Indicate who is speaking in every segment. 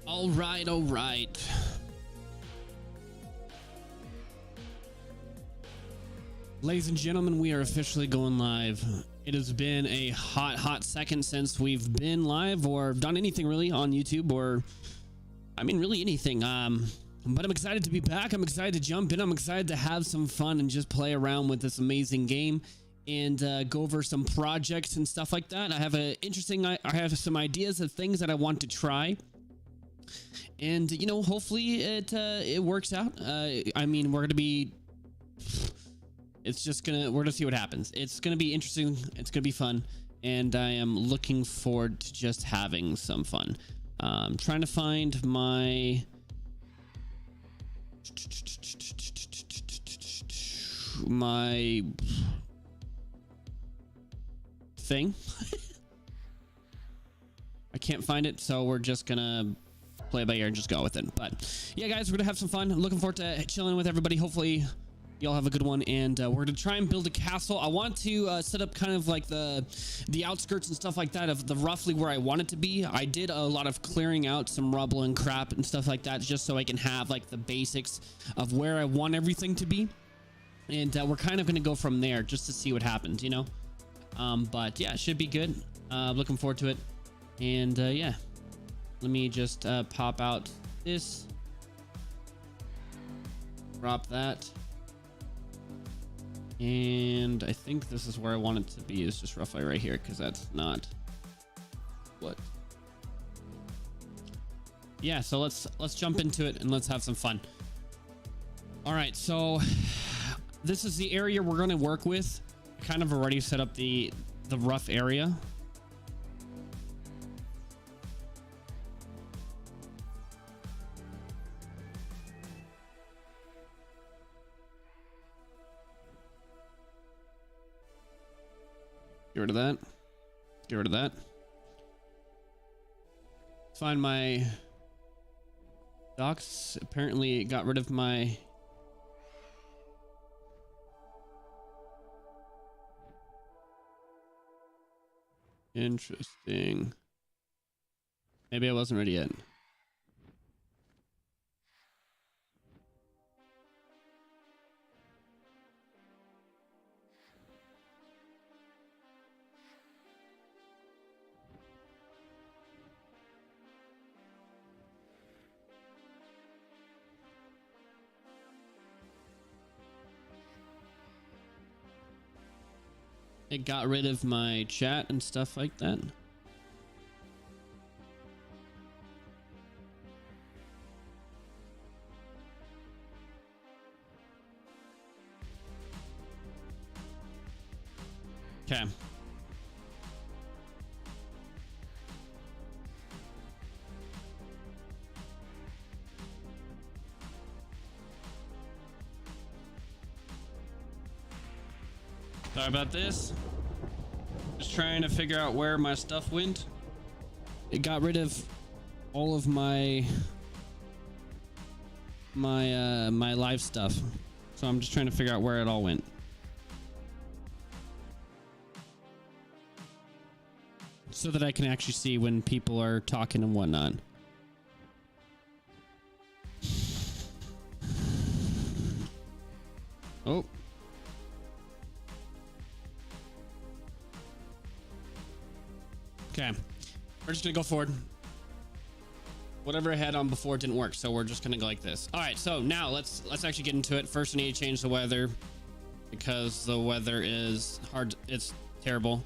Speaker 1: All right, all right. Ladies and gentlemen, we are officially going live. It has been a hot second since we've been live or done anything really on YouTube, or I mean really anything. But I'm excited to be back. I'm excited to jump in. I'm excited to have some fun and just play around with this amazing game and go over some projects and stuff like that. I have some ideas of things that I want to try. And you know, hopefully it works out. I mean, we're gonna see what happens. It's gonna be interesting. It's gonna be fun, and I am looking forward to just having some fun. Trying to find my thing. I can't find it, so we're just gonna play by ear and just go with it. But yeah, guys, we're gonna have some fun. I'm looking forward to chilling with everybody. Hopefully y'all have a good one, and we're gonna try and build a castle. I want to set up kind of like the outskirts and stuff like that of the roughly where I want it to be. I did a lot of clearing out some rubble and crap and stuff like that, just so I can have like the basics of where I want everything to be. And we're kind of gonna go from there just to see what happens, you know. But yeah, it should be good. Looking forward to it. And yeah, let me just pop out this, drop that, and I think this is where I want it to be, is just roughly right here, because that's not what. Yeah, so let's jump into it and let's have some fun. All right, so this is the area we're going to work with. I kind of already set up the rough area. Get rid of that. Get rid of that. Find my docks. Apparently it got rid of my interesting. Maybe I wasn't ready yet. It got rid of my chat and stuff like that. Okay. Sorry about this. Just trying to figure out where my stuff went. It got rid of all of my live stuff. So I'm just trying to figure out where it all went. So that I can actually see when people are talking and whatnot. Oh. Okay, we're just gonna go forward. Whatever I had on before didn't work, so we're just gonna go like this. All right, so now let's actually get into it. First, I need to change the weather because the weather is hard. It's terrible.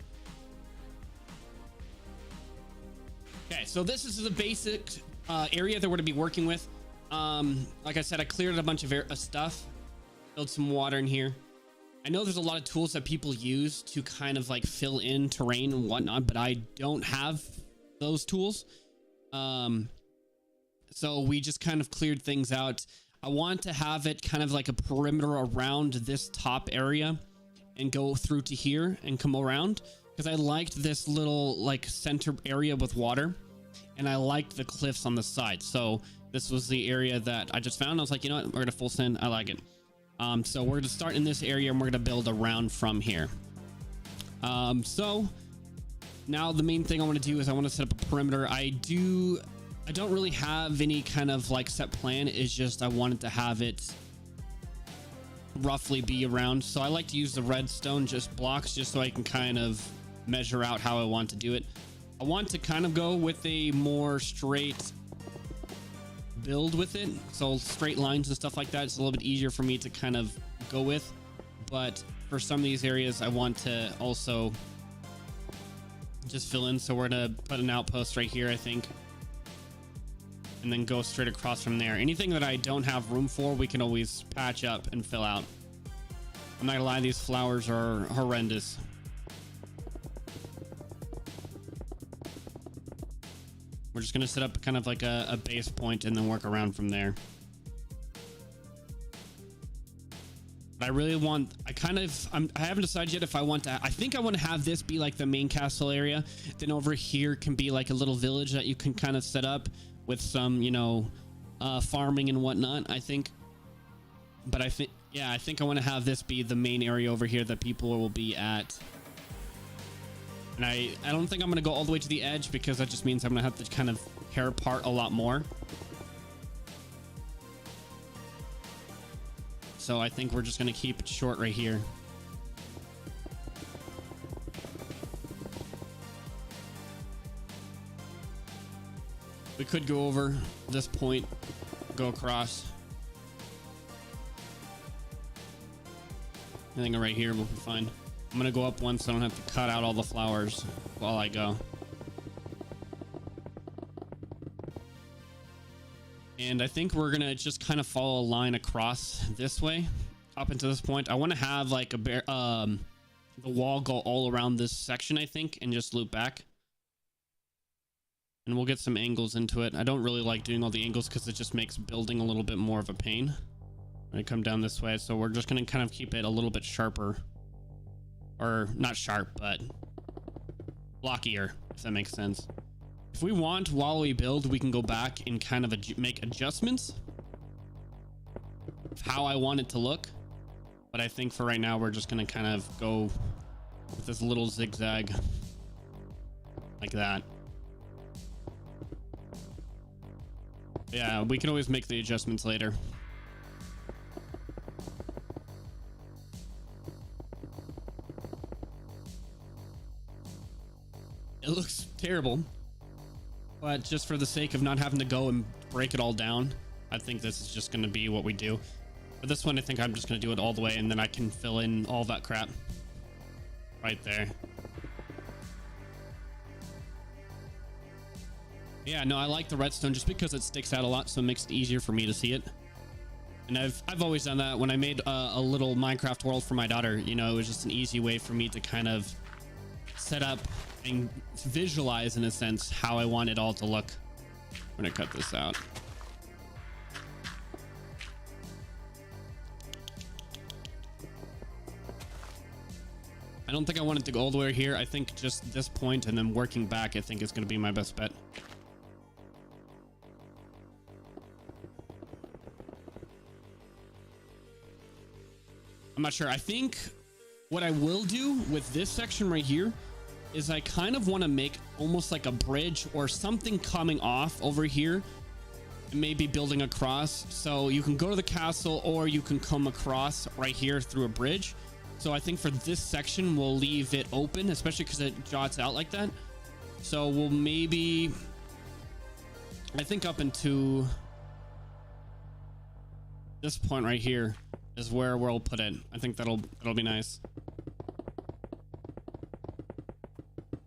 Speaker 1: Okay, so this is the basic area that we're gonna be working with. Like I said, I cleared a bunch of stuff, filled some water in here. I know there's a lot of tools that people use to kind of like fill in terrain and whatnot, but I don't have those tools. So we just kind of cleared things out. I want to have it kind of like a perimeter around this top area and go through to here and come around, because I liked this little like center area with water, and I liked the cliffs on the side. So this was the area that I just found. I was like, you know what, we're gonna full send. I like it. So we're gonna start in this area and we're gonna build around from here. So now the main thing I want to do is I want to set up a perimeter. I do I don't really have any kind of like set plan. It's just I wanted to have it roughly be around. So I like to use the redstone just blocks just so I can kind of measure out how I want to do it. I want to kind of go with a more straight build with it. So straight lines and stuff like that. It's a little bit easier for me to kind of go with. But for some of these areas, I want to also just fill in. So we're going to put an outpost right here, I think. And then go straight across from there. Anything that I don't have room for, we can always patch up and fill out. I'm not gonna lie, these flowers are horrendous. We're just gonna set up kind of like a base point and then work around from there. But I really want, I haven't decided yet if I want to, I think I want to have this be like the main castle area. Then over here can be like a little village that you can kind of set up with some, you know, farming and whatnot, I think. But I think, yeah, I think I want to have this be the main area over here that people will be at. And I don't think I'm going to go all the way to the edge because that just means I'm going to have to kind of tear apart a lot more. So I think we're just going to keep it short right here. We could go over this point, go across. I think right here will be fine. I'm gonna go up one so I don't have to cut out all the flowers while I go. And I think we're gonna just kind of follow a line across this way up into this point. I want to have like the wall go all around this section, I think, and just loop back. And we'll get some angles into it. I don't really like doing all the angles because it just makes building a little bit more of a pain when I come down this way. So we're just going to kind of keep it a little bit sharper. Or not sharp, but blockier, if that makes sense. If we want, while we build, we can go back and kind of make adjustments of how I want it to look. But I think for right now, we're just going to kind of go with this little zigzag like that. Yeah, we can always make the adjustments later. It looks terrible, but just for the sake of not having to go and break it all down, I think this is just going to be what we do. For this one, I think I'm just going to do it all the way, and then I can fill in all that crap right there. Yeah, no, I like the redstone just because it sticks out a lot, so it makes it easier for me to see it. And I've always done that when I made a little Minecraft world for my daughter. You know, it was just an easy way for me to kind of set up and visualize, in a sense, how I want it all to look. I'm gonna cut this out. I don't think I want it to go all the way here. I think just this point and then working back, I think is going to be my best bet. I'm not sure. I think what I will do with this section right here is I kind of want to make almost like a bridge or something coming off over here and maybe building across. So you can go to the castle or you can come across right here through a bridge. So I think for this section, we'll leave it open, especially because it jots out like that. So we'll maybe, I think up into this point right here is where we'll put it. I think that'll be nice.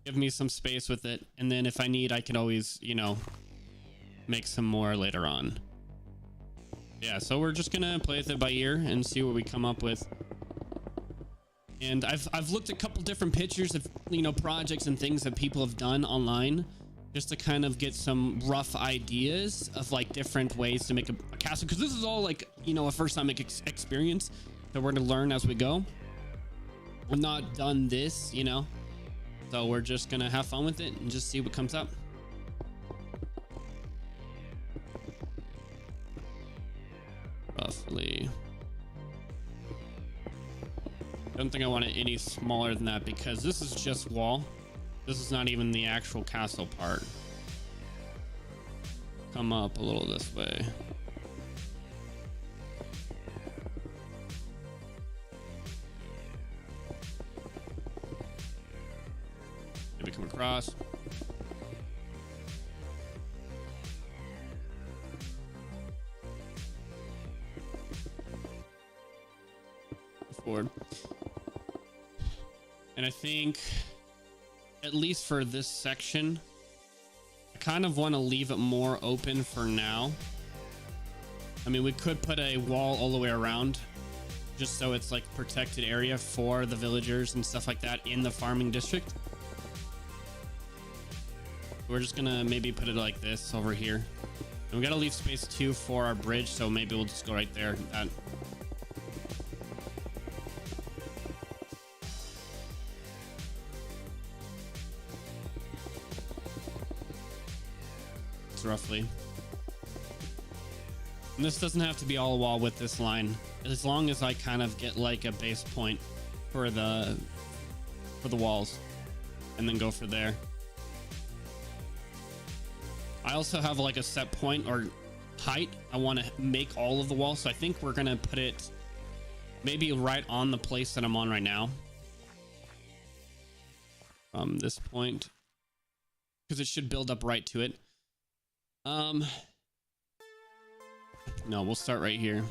Speaker 1: Give me some space with it. And then if I need, I can always, you know, make some more later on. Yeah, so we're just gonna play with it by ear and see what we come up with. And I've looked at a couple different pictures of, you know, projects and things that people have done online just to kind of get some rough ideas of like different ways to make a castle, because this is all like, you know, a first time experience that we're going to learn as we go. I've not done this, you know, so we're just gonna have fun with it and just see what comes up. Roughly. I don't think I want it any smaller than that because this is just wall. This is not even the actual castle part. come up a little this way. Maybe come across. Forward. And I think, at least for this section, I kind of want to leave it more open for now. I mean, we could put a wall all the way around, just so it's like protected area for the villagers and stuff like that in the farming district. We're just gonna maybe put it like this over here. And we gotta leave space too for our bridge, so maybe we'll just go right there. That. Roughly. And this doesn't have to be all wall with this line, as long as I kind of get like a base point for the walls and then go for there. I also have like a set point or height I want to make all of the walls, so I think we're gonna put it maybe right on the place that I'm on right now, from this point, because it should build up right to it. No, we'll start right here.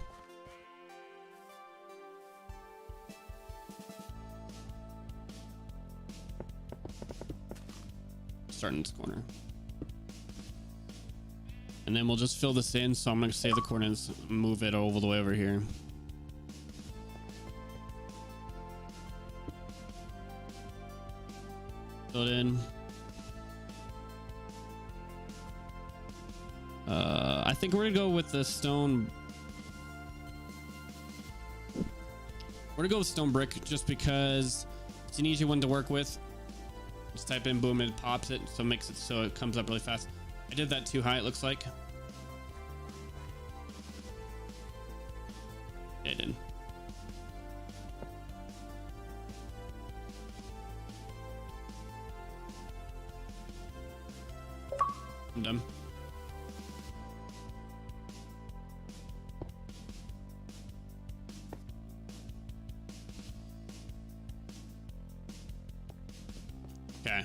Speaker 1: Start in this corner. And then we'll just fill this in, so I'm going to save the coordinates, move it all the way over here. Fill it in. I think we're gonna go with the stone. We're gonna go with stone brick just because it's an easy one to work with. Just type in boom, it pops it, so it makes it so it comes up really fast. I did that too high, it looks like. Yeah, I did. I'm done. Okay.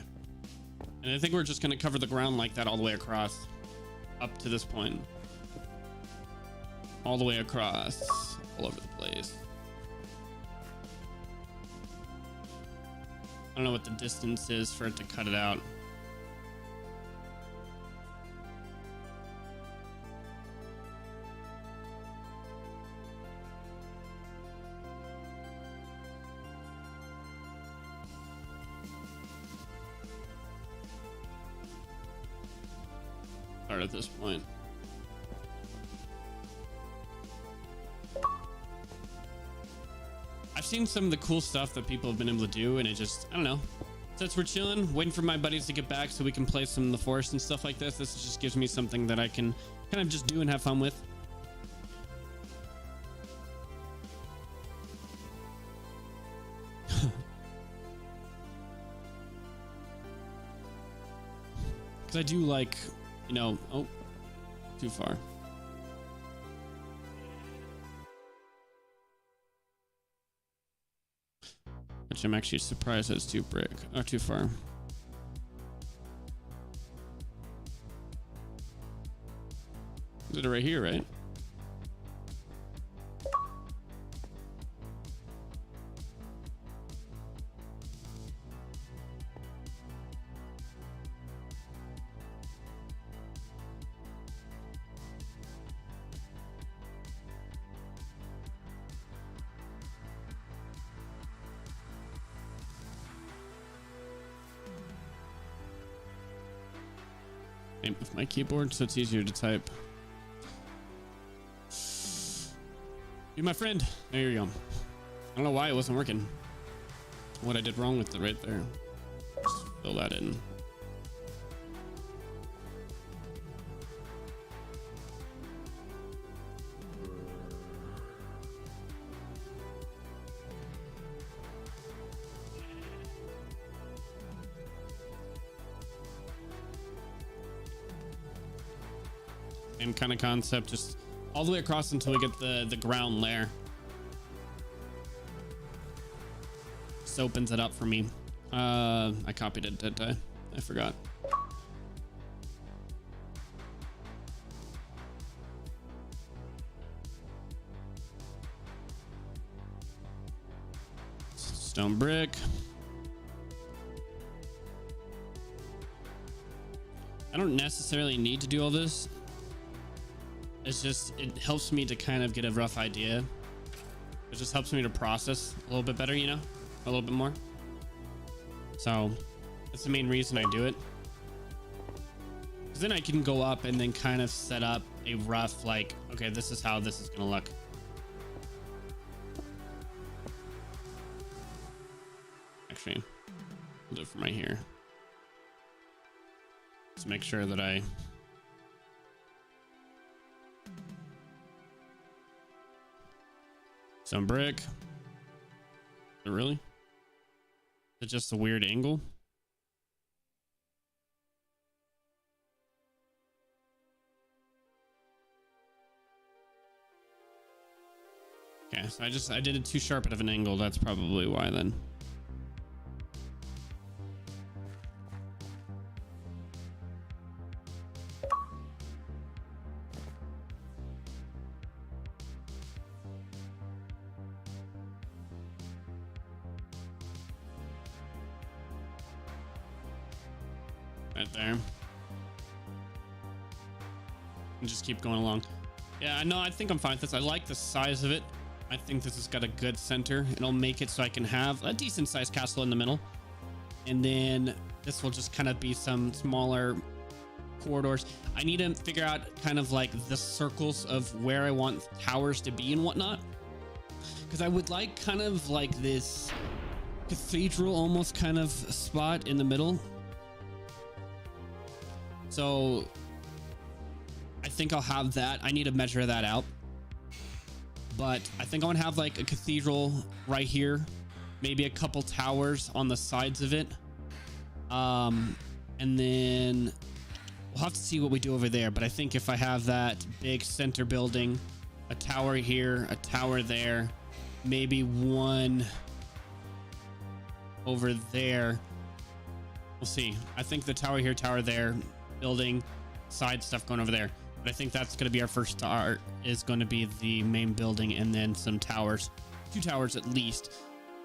Speaker 1: And I think we're just going to cover the ground like that all the way across up to this point. All the way across, all over the place. I don't know what the distance is for it to cut it out. At this point, I've seen some of the cool stuff that people have been able to do, and it just, I don't know, since we're chilling waiting for my buddies to get back so we can play some of the forest and stuff like this just gives me something that I can kind of just do and have fun with. Because I do like, you know, oh, too far. Which I'm actually surprised that's too brick or too far. Is it right here, right? With my keyboard so it's easier to type. Be my friend. There you go. I don't know why it wasn't working. What I did wrong with it right there. Just fill that in. Same kind of concept, just all the way across until we get the ground layer. Just opens it up for me. I copied it, didn't I? I forgot. Stone brick. I don't necessarily need to do all this. It's just, it helps me to kind of get a rough idea. It just helps me to process a little bit better, you know, a little bit more. So that's the main reason I do it. Because then I can go up and then kind of set up a rough, like, okay, this is how this is going to look. Actually, I'll do it from right here. Let's make sure that I some brick. Really? Is it just a weird angle? Okay, so I did it too sharp of an angle. That's probably why then. Right there. And just keep going along. Yeah, no, I think I'm fine with this. I like the size of it. I think this has got a good center. It'll make it so I can have a decent sized castle in the middle. And then this will just kind of be some smaller corridors. I need to figure out kind of like the circles of where I want towers to be and whatnot. Because I would like kind of like this cathedral almost kind of spot in the middle. So I think I'll have that. I need to measure that out. But I think I want to have like a cathedral right here. Maybe a couple towers on the sides of it. And then we'll have to see what we do over there. But I think if I have that big center building, a tower here, a tower there, maybe one over there. We'll see. I think the tower here, tower there, building, side stuff going over there. But I think that's going to be our first start, is going to be the main building and then some towers, 2 towers at least.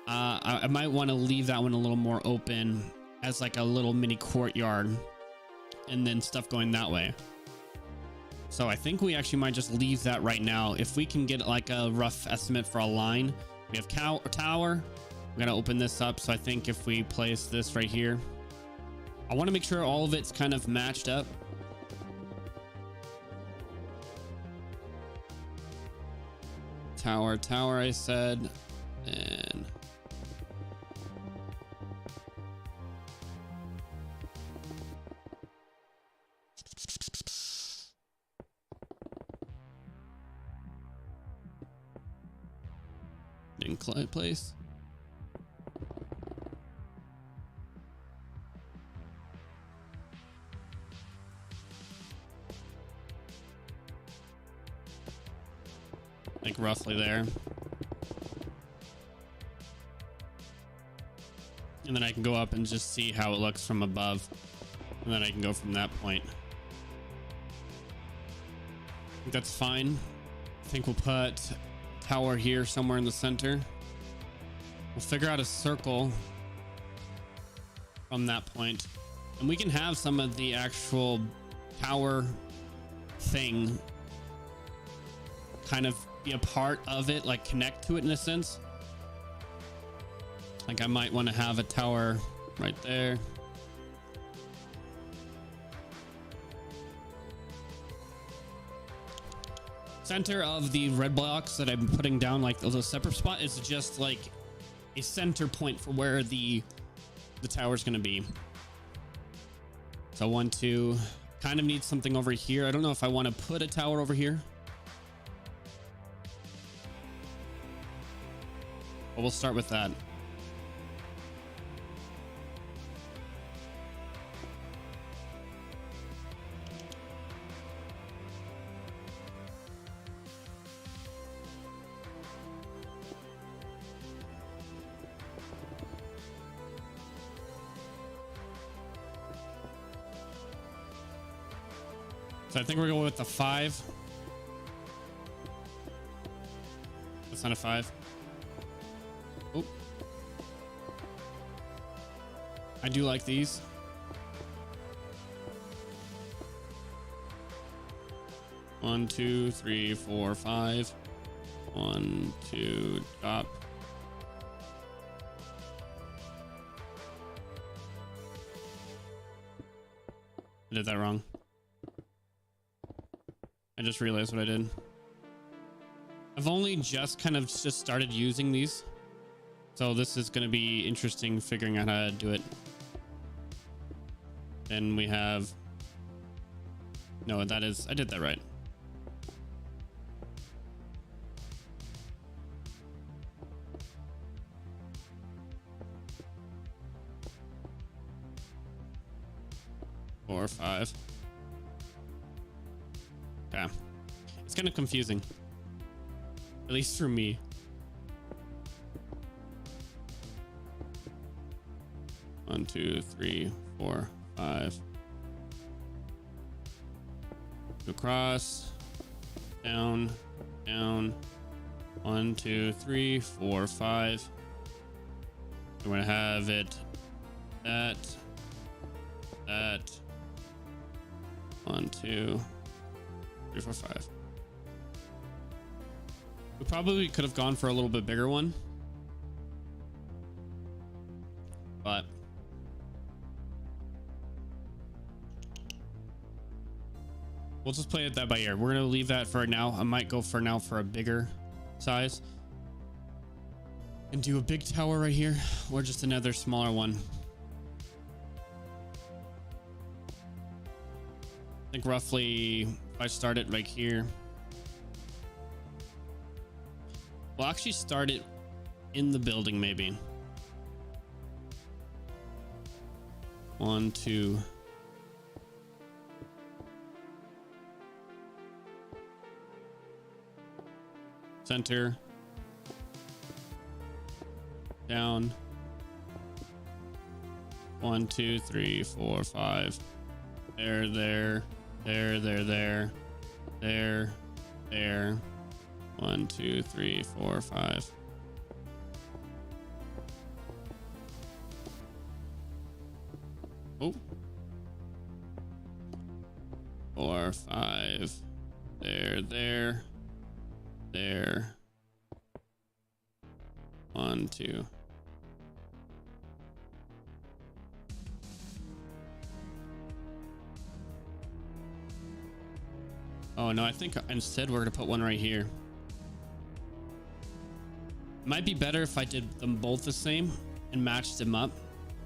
Speaker 1: I might want to leave that one a little more open as like a little mini courtyard and then stuff going that way. So I think we actually might just leave that right now. If we can get like a rough estimate for a line, we have tower. We're going to open this up. So I think if we place this right here, I want to make sure all of it's kind of matched up. Tower, I said, and in place. Like roughly there. And then I can go up and just see how it looks from above. And then I can go from that point. I think that's fine. I think we'll put tower here somewhere in the center. We'll figure out a circle from that point. And we can have some of the actual tower thing kind of be a part of it, like connect to it in a sense. Like I might want to have a tower right there. Center of the red blocks that I'm putting down, like those separate spot, is just like a center point for where the tower is going to be. So 1, 2, kind of need something over here. I don't know if I want to put a tower over here. But we'll start with that. So I think we're going with the 5. That's not a 5. Oh. I do like these. One, 2, 3, 4, 5. 1, 2, drop. I did that wrong. I just realized what I did. I've only just started using these. So this is going to be interesting figuring out how to do it. Then we have... No, I did that right. Four, 5. Yeah. It's kind of confusing. At least for me. One, 2, 3, 4, 5. Across. Down. Down. 1, 2, 3, 4, 5. We're gonna have it. That. 1, 2, 3, 4, 5. We probably could have gone for a little bit bigger one, but we'll just play it that by ear. We're gonna leave that for now. I might go for now for a bigger size and do a big tower right here, or just another smaller one. I think roughly if I start it right here, we'll actually start it in the building maybe. 1, 2. Center. Down. 1, 2, 3, 4, 5. There, there, there, there, there, there, there. 1, 2, 3, 4, 5. Oh. 4, 5. There, there, there. 1, 2. Oh no, I think instead we're gonna put one right here. Might be better if I did them both the same and matched them up.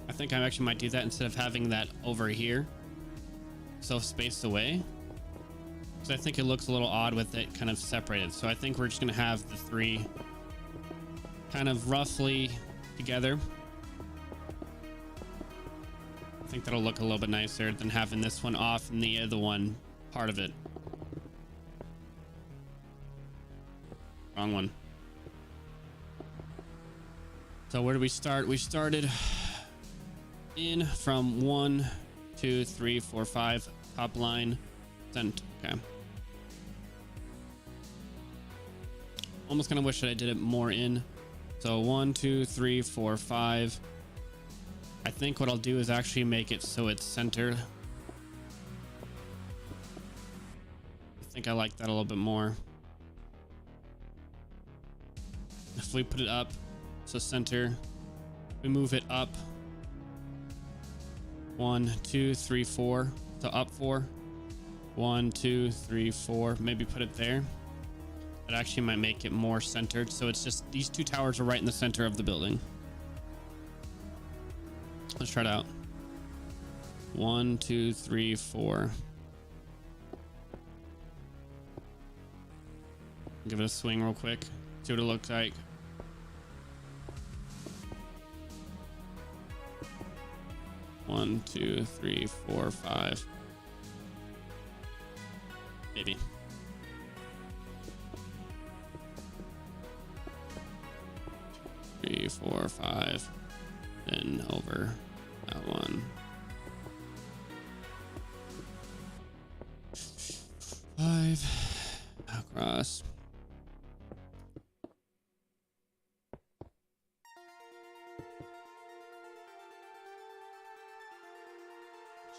Speaker 1: I think I actually might do that instead of having that over here, so spaced away. So I think it looks a little odd with it kind of separated. So I think we're just gonna have the 3 kind of roughly together. I think that'll look a little bit nicer than having this one off and the other one part of it. Wrong one. So where do we start? We started in from 1, 2, 3, 4, 5. Top line. Sent. Okay. Almost kind of wish that I did it more in. So 1, 2, 3, 4, 5. I think what I'll do is actually make it so it's centered. I think I like that a little bit more. If we put it up, so center, we move it up 1, 2, 3, 4, so up 4, 1, 2, 3, 4, maybe put it there. That actually might make it more centered, so it's just these 2 towers are right in the center of the building. Let's try it out. 1, 2, 3, 4. Give it a swing real quick, see what it looks like. One, 2, 3, 4, 5. Maybe. Three, 4, 5. Then over that one. 5 across.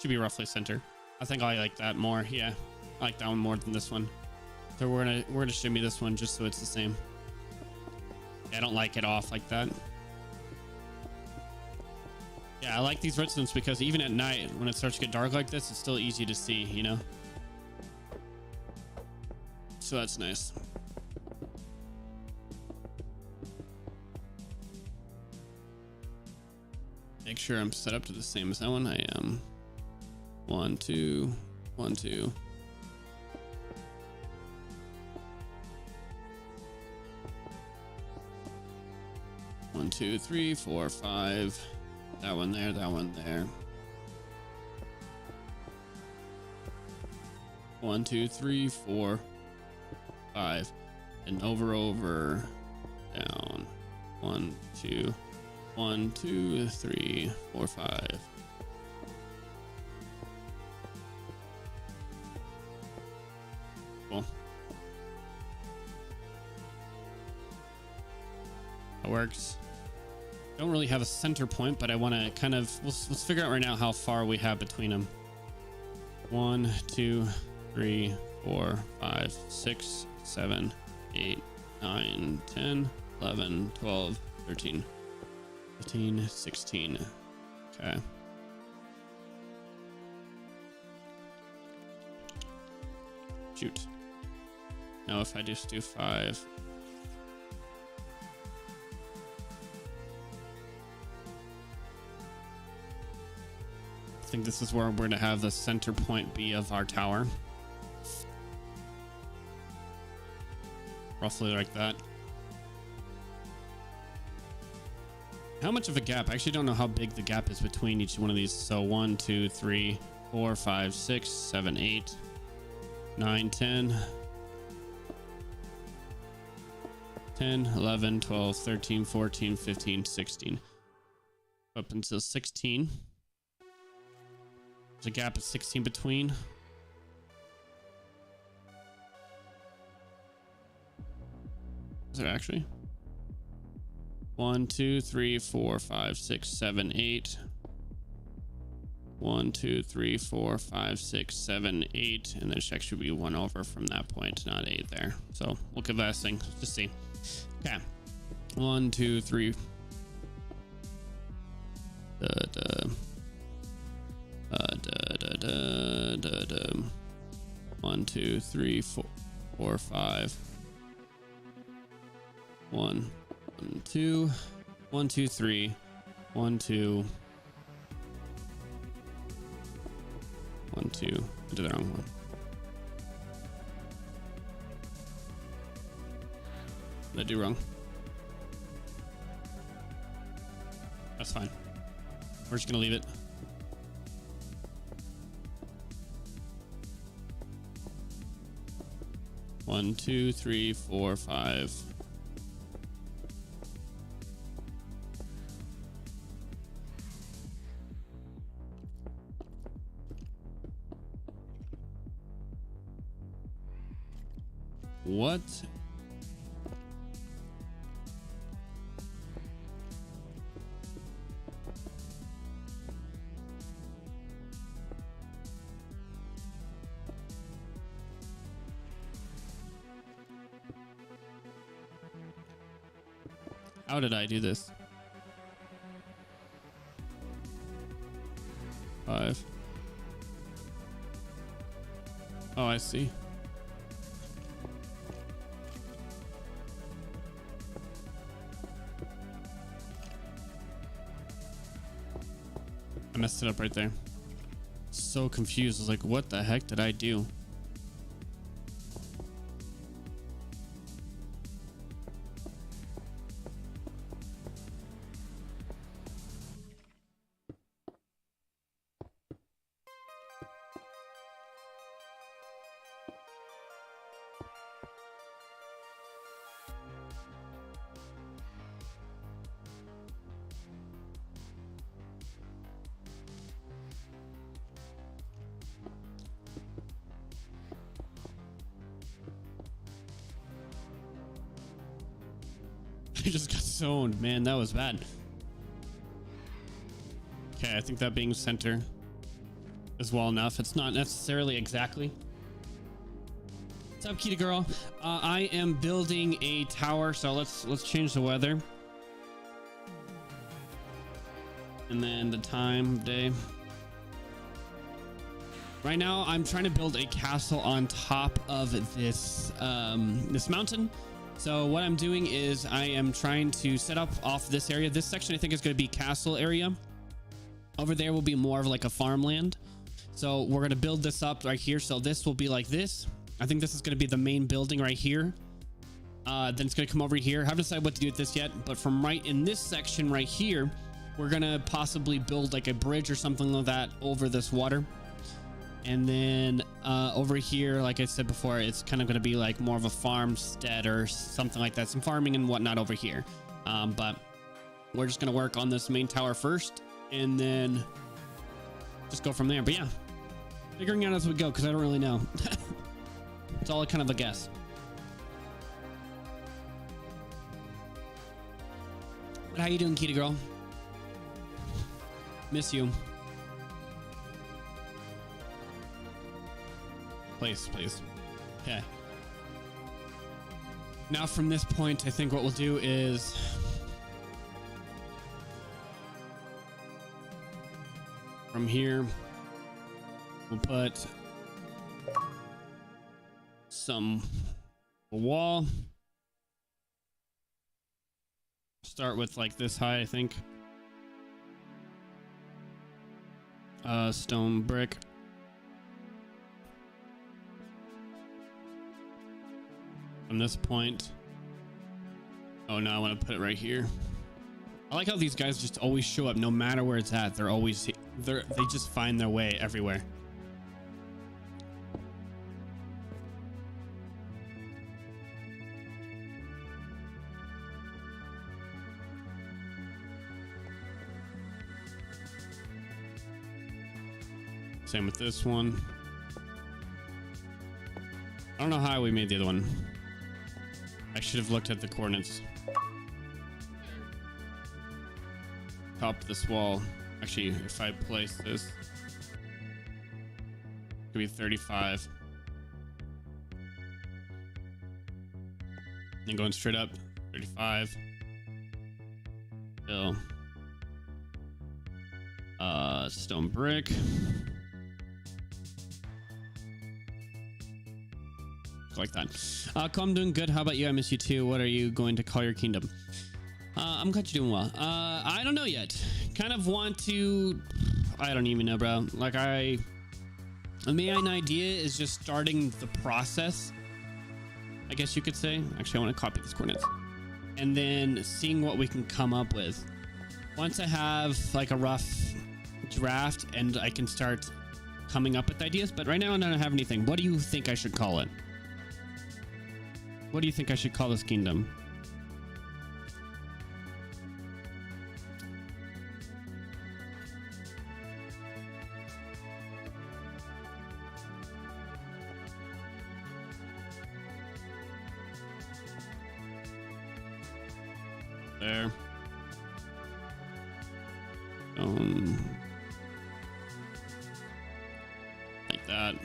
Speaker 1: Should be roughly center. I think I like that more. Yeah, I like that one more than this one. So we're gonna shimmy this one just so it's the same. Yeah, I don't like it off like that. Yeah, I like these redstones because even at night when it starts to get dark like this, it's still easy to see, you know. So that's nice. Make sure I'm set up to the same as that one. I am. 1 2 1 2. One, 2, 3, 4, 5. That one there, that one there. 1 2 3 4 5. And over down. 1 2 1 2 3 4 5. Cool. That works. Don't really have a center point, but I want to kind of let's figure out right now how far we have between them. 1 2 3 4 5 6 7 8 9 10 11 12 13 15 16. Okay. Shoot. Now if I just do 5. I think this is where we're going to have the center point be of our tower. Roughly like that. How much of a gap? I actually don't know how big the gap is between each one of these. So 1 2 3 4 5 6 7 8 9 10 10 11 12 13 14 15 16 up until 16. There's a gap of 16 between. Is it actually? 1 2 3 4 5 6 7 8. 1 2 3 4 5 6 7 8, and there should actually be one over from that point, not 8 there. So we'll give that a thing. Just see. Okay. 1 2 3. 1 2 3 4 5. 1 2 1 2 3 1 2 1 2. I did the wrong one. What did I do wrong? That's fine. We're just gonna leave it. One, 2, 3, 4, 5. What? How did I do this? 5. Oh, I see. I messed it up right there. So confused. I was like, what the heck did I do? I just got zoned, man. That was bad. Okay, I think that being center is well enough. It's not necessarily exactly. What's up, Kita girl? I am building a tower, so let's change the weather. And then the time of day. Right now, I'm trying to build a castle on top of this this mountain. So what I'm doing is I am trying to set up off this area. This section I think is going to be castle area. Over there will be more of like a farmland. So we're going to build this up right here. So this will be like this. I think this is going to be the main building right here. Then it's going to come over here. I haven't decided what to do with this yet, but from right in this section right here, we're going to possibly build like a bridge or something like that over this water. And then over here, like I said before, it's kind of going to be like more of a farmstead or something like that. Some farming and whatnot over here. But we're just going to work on this main tower first and then just go from there. But yeah, figuring out as we go because I don't really know. It's all kind of a guess. But how you doing, Kita girl? Miss you. Please. Okay. Now from this point, I think what we'll do is from here, we'll put a wall. Start with like this high, I think. Stone brick. From this point. Oh no, I want to put it right here. I like how these guys just always show up no matter where it's at. They just find their way everywhere. Same with this one. I don't know how we made the other one. I should have looked at the coordinates. Top of this wall. Actually, if I place this, it could be 35. Then going straight up, 35. Still. Stone brick. Like that. I'm doing good. How about you? I miss you too. What are you going to call your kingdom? I'm glad you're doing well. I don't know yet. Kind of want to. I don't even know, bro. Like the main idea is just starting the process, I guess you could say. Actually, I want to copy these coordinates and then seeing what we can come up with. Once I have like a rough draft and I can start coming up with ideas, but right now I don't have anything. What do you think I should call it? What do you think I should call this kingdom? There. Like that.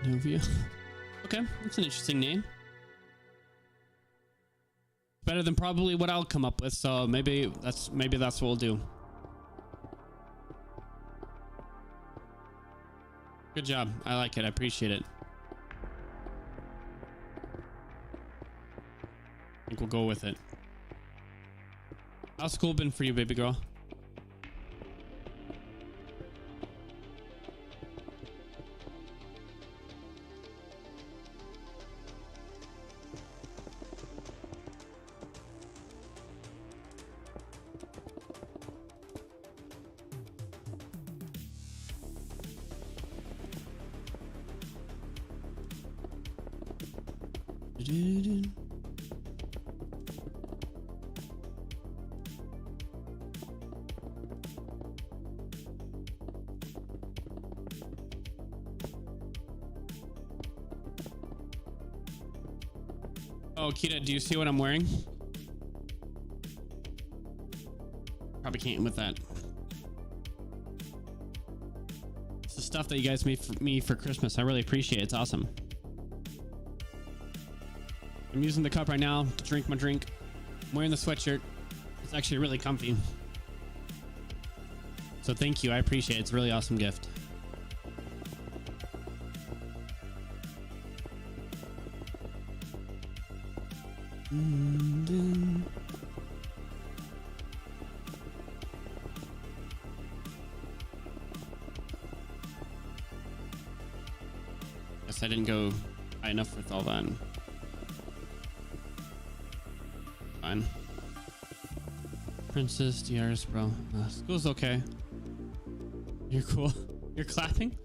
Speaker 1: Novia. Okay, that's an interesting name. Better than probably what I'll come up with, so maybe that's what we'll do. Good job. I like it. I appreciate it. I think we'll go with it. How's school been for you, baby girl? Oh, Kita, do you see what I'm wearing? Probably can't with that. It's the stuff that you guys made for me for Christmas. I really appreciate it. It's awesome. I'm using the cup right now to drink my drink. I'm wearing the sweatshirt. It's actually really comfy. So thank you. I appreciate it. It's a really awesome gift. Guess I didn't go high enough with all that. Fine. Princess DRS, bro. School's okay. You're cool. You're clapping?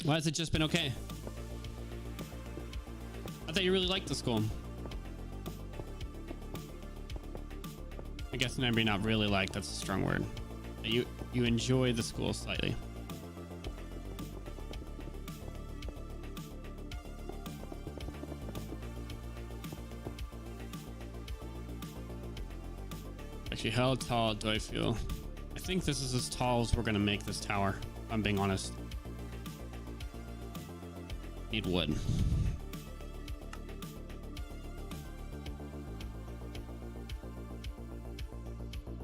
Speaker 1: Why has it just been okay? I thought you really liked the school. I guess maybe not really like, that's a strong word. You enjoy the school slightly. Actually, how tall do I feel? I think this is as tall as we're gonna make this tower, if I'm being honest. Need wood.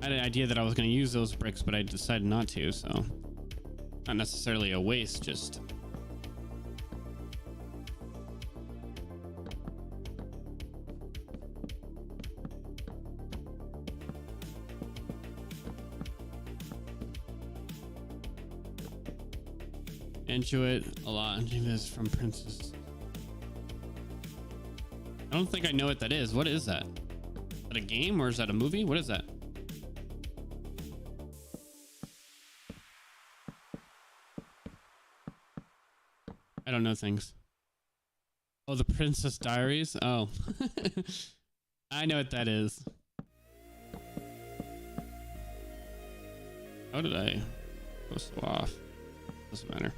Speaker 1: I had an idea that I was going to use those bricks, but I decided not to, so not necessarily a waste, just enjoy it a lot. This from Princess. I don't think I know what that is. What is that? Is that a game or is that a movie? What is that? I don't know things. Oh, the Princess Diaries? Oh. I know what that is. How did I go so off? Doesn't matter.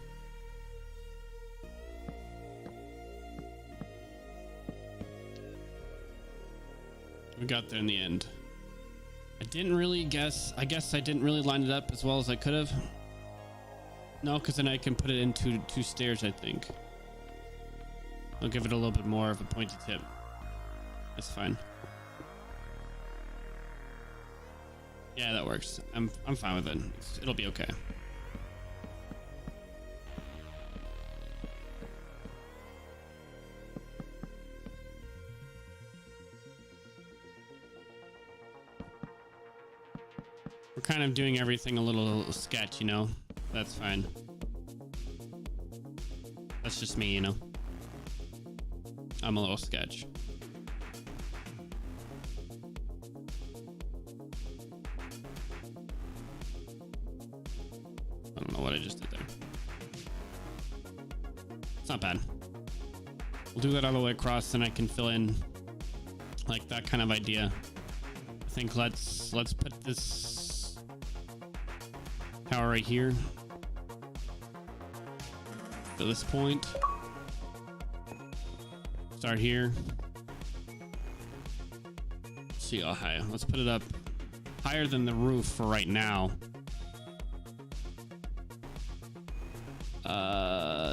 Speaker 1: We got there in the end. I didn't really guess. I guess I didn't really line it up as well as I could have. No, because then I can put it into two stairs, I think. I'll give it a little bit more of a pointed tip. That's fine. Yeah, that works. I'm fine with it. It'll be okay. We're kind of doing everything a little sketch, you know? That's fine. That's just me, you know? I'm a little sketch. I don't know what I just did there. It's not bad. We'll do that all the way across, and I can fill in like that kind of idea. I think let's put this tower right here. To this point. Start here. See how high. Let's put it up higher than the roof for right now.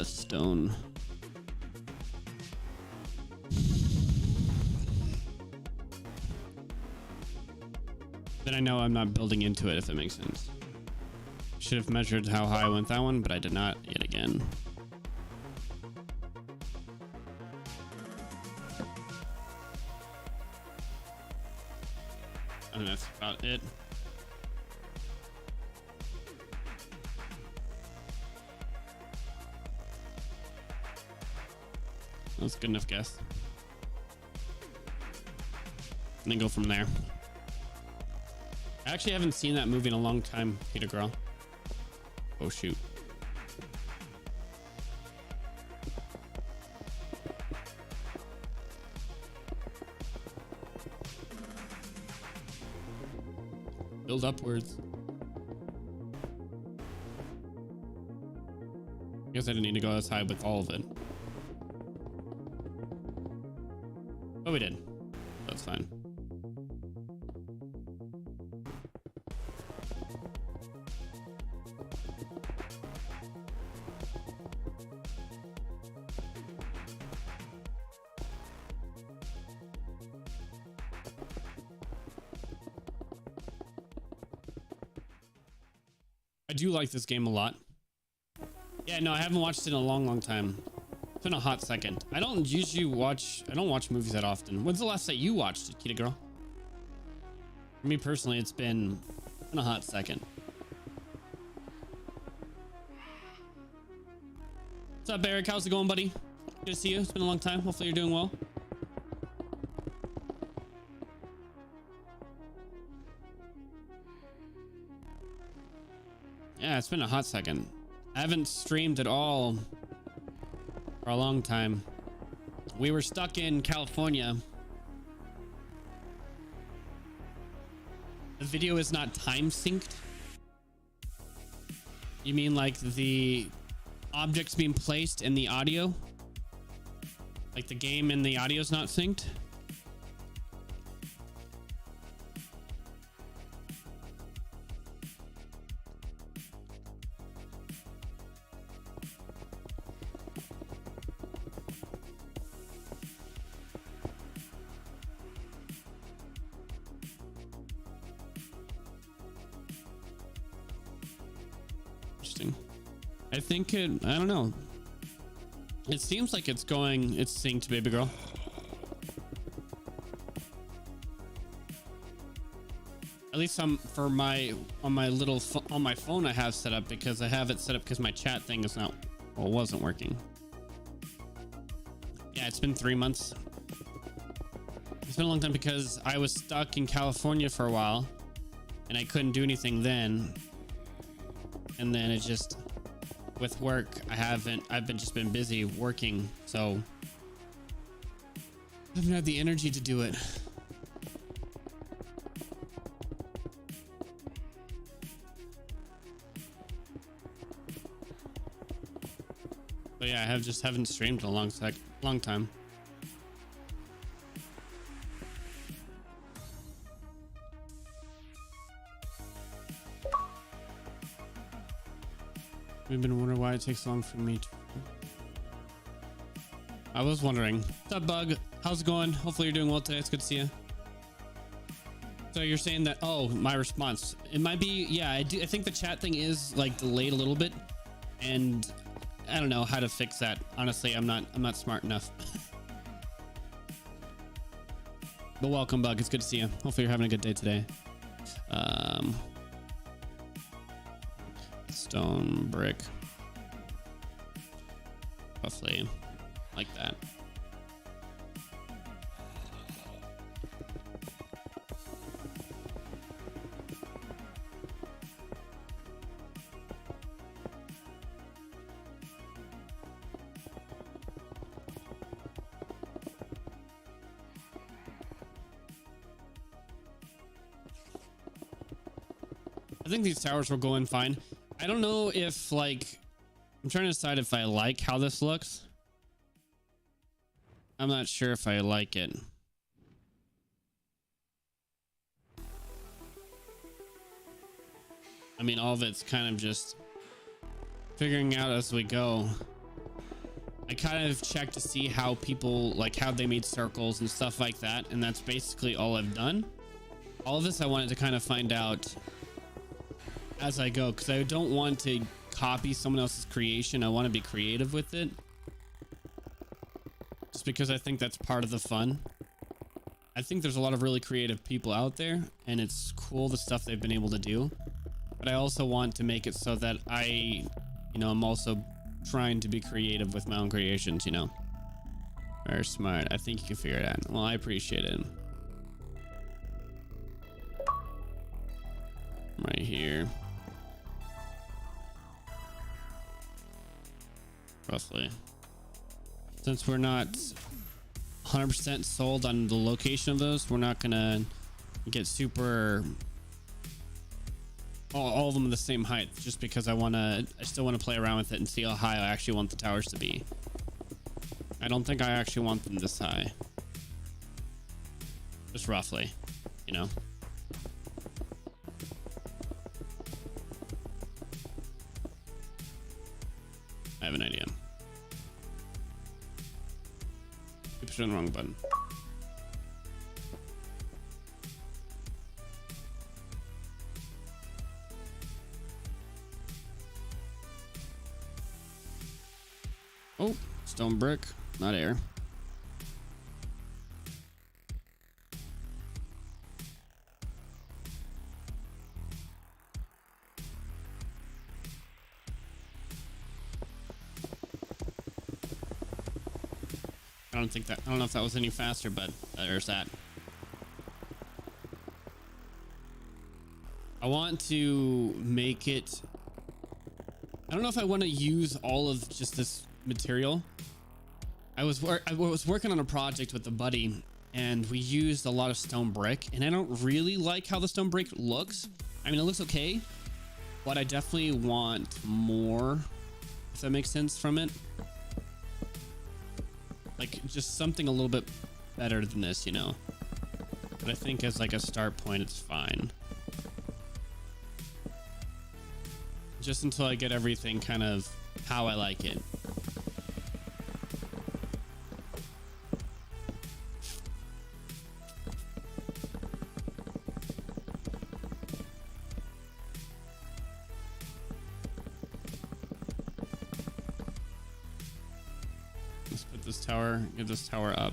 Speaker 1: Stone. Then I know I'm not building into it, if that makes sense. Should have measured how high I went that one, but I did not yet again. I think that's about it. That's a good enough guess. And then go from there. I actually haven't seen that movie in a long time, Peter Girl. Oh shoot. Build upwards. Guess I didn't need to go as high with all of it. But we did. That's fine. I do like this game a lot. Yeah, no, I haven't watched it in a long time. It's been a hot second. I don't watch movies that often. When's the last that you watched it, Kita girl? For me personally, it's been a hot second. What's up, Eric? How's it going, buddy? Good to see you. It's been a long time. Hopefully you're doing well. Yeah, it's been a hot second. I haven't streamed at all for a long time. We were stuck in California. The video is not time synced. You mean like the objects being placed in the audio? Like the game and the audio is not synced? I think I don't know. It seems like it's synced, baby girl. At least on my phone I have set up, because I have it set up because my chat thing is not, well, wasn't working. Yeah, it's been 3 months. It's been a long time because I was stuck in California for a while and I couldn't do anything then. And then it just, with work, I've been busy working, so I haven't had the energy to do it. But yeah, haven't streamed in a long time. We've been wondering why it takes so long for me to... I was wondering. What's up, Bug? How's it going? Hopefully you're doing well today. It's good to see you. So you're saying that, oh, my response, it might be, yeah, I think the chat thing is like delayed a little bit, and I don't know how to fix that. Honestly, I'm not smart enough. But welcome, Bug. It's good to see you. Hopefully you're having a good day today. Stone brick, roughly like that. I think these towers will go in fine. I don't know if, like, I'm trying to decide if I like how this looks. I'm not sure if I like it. I mean, all of it's kind of just figuring out as we go. I kind of checked to see how people, like, how they made circles and stuff like that, and that's basically all I've done. All of this I wanted to kind of find out as I go, because I don't want to copy someone else's creation. I want to be creative with it, just because I think that's part of the fun. I think there's a lot of really creative people out there, and it's cool the stuff they've been able to do, but I also want to make it so that I'm also trying to be creative with my own creations, Very smart. I think you can figure it out. Well, I appreciate it. Right here. Roughly. Since we're not 100% sold on the location of those, we're not gonna get super all of them the same height, just because I still want to play around with it and see how high I actually want the towers to be. I don't think I actually want them this high. Just roughly, you know. I have an idea. Keep pushing the wrong button. Oh, stone brick, not air. I don't know if that was any faster, but there's that. I want to make it, I don't know if I want to use all of just this material. I was working on a project with a buddy and we used a lot of stone brick, and I don't really like how the stone brick looks. I mean, it looks okay, but I definitely want more, if that makes sense, from it. Like just something a little bit better than this, you know. But I think as like a start point, it's fine. Just until I get everything kind of how I like it. Let's put this tower, get this tower up.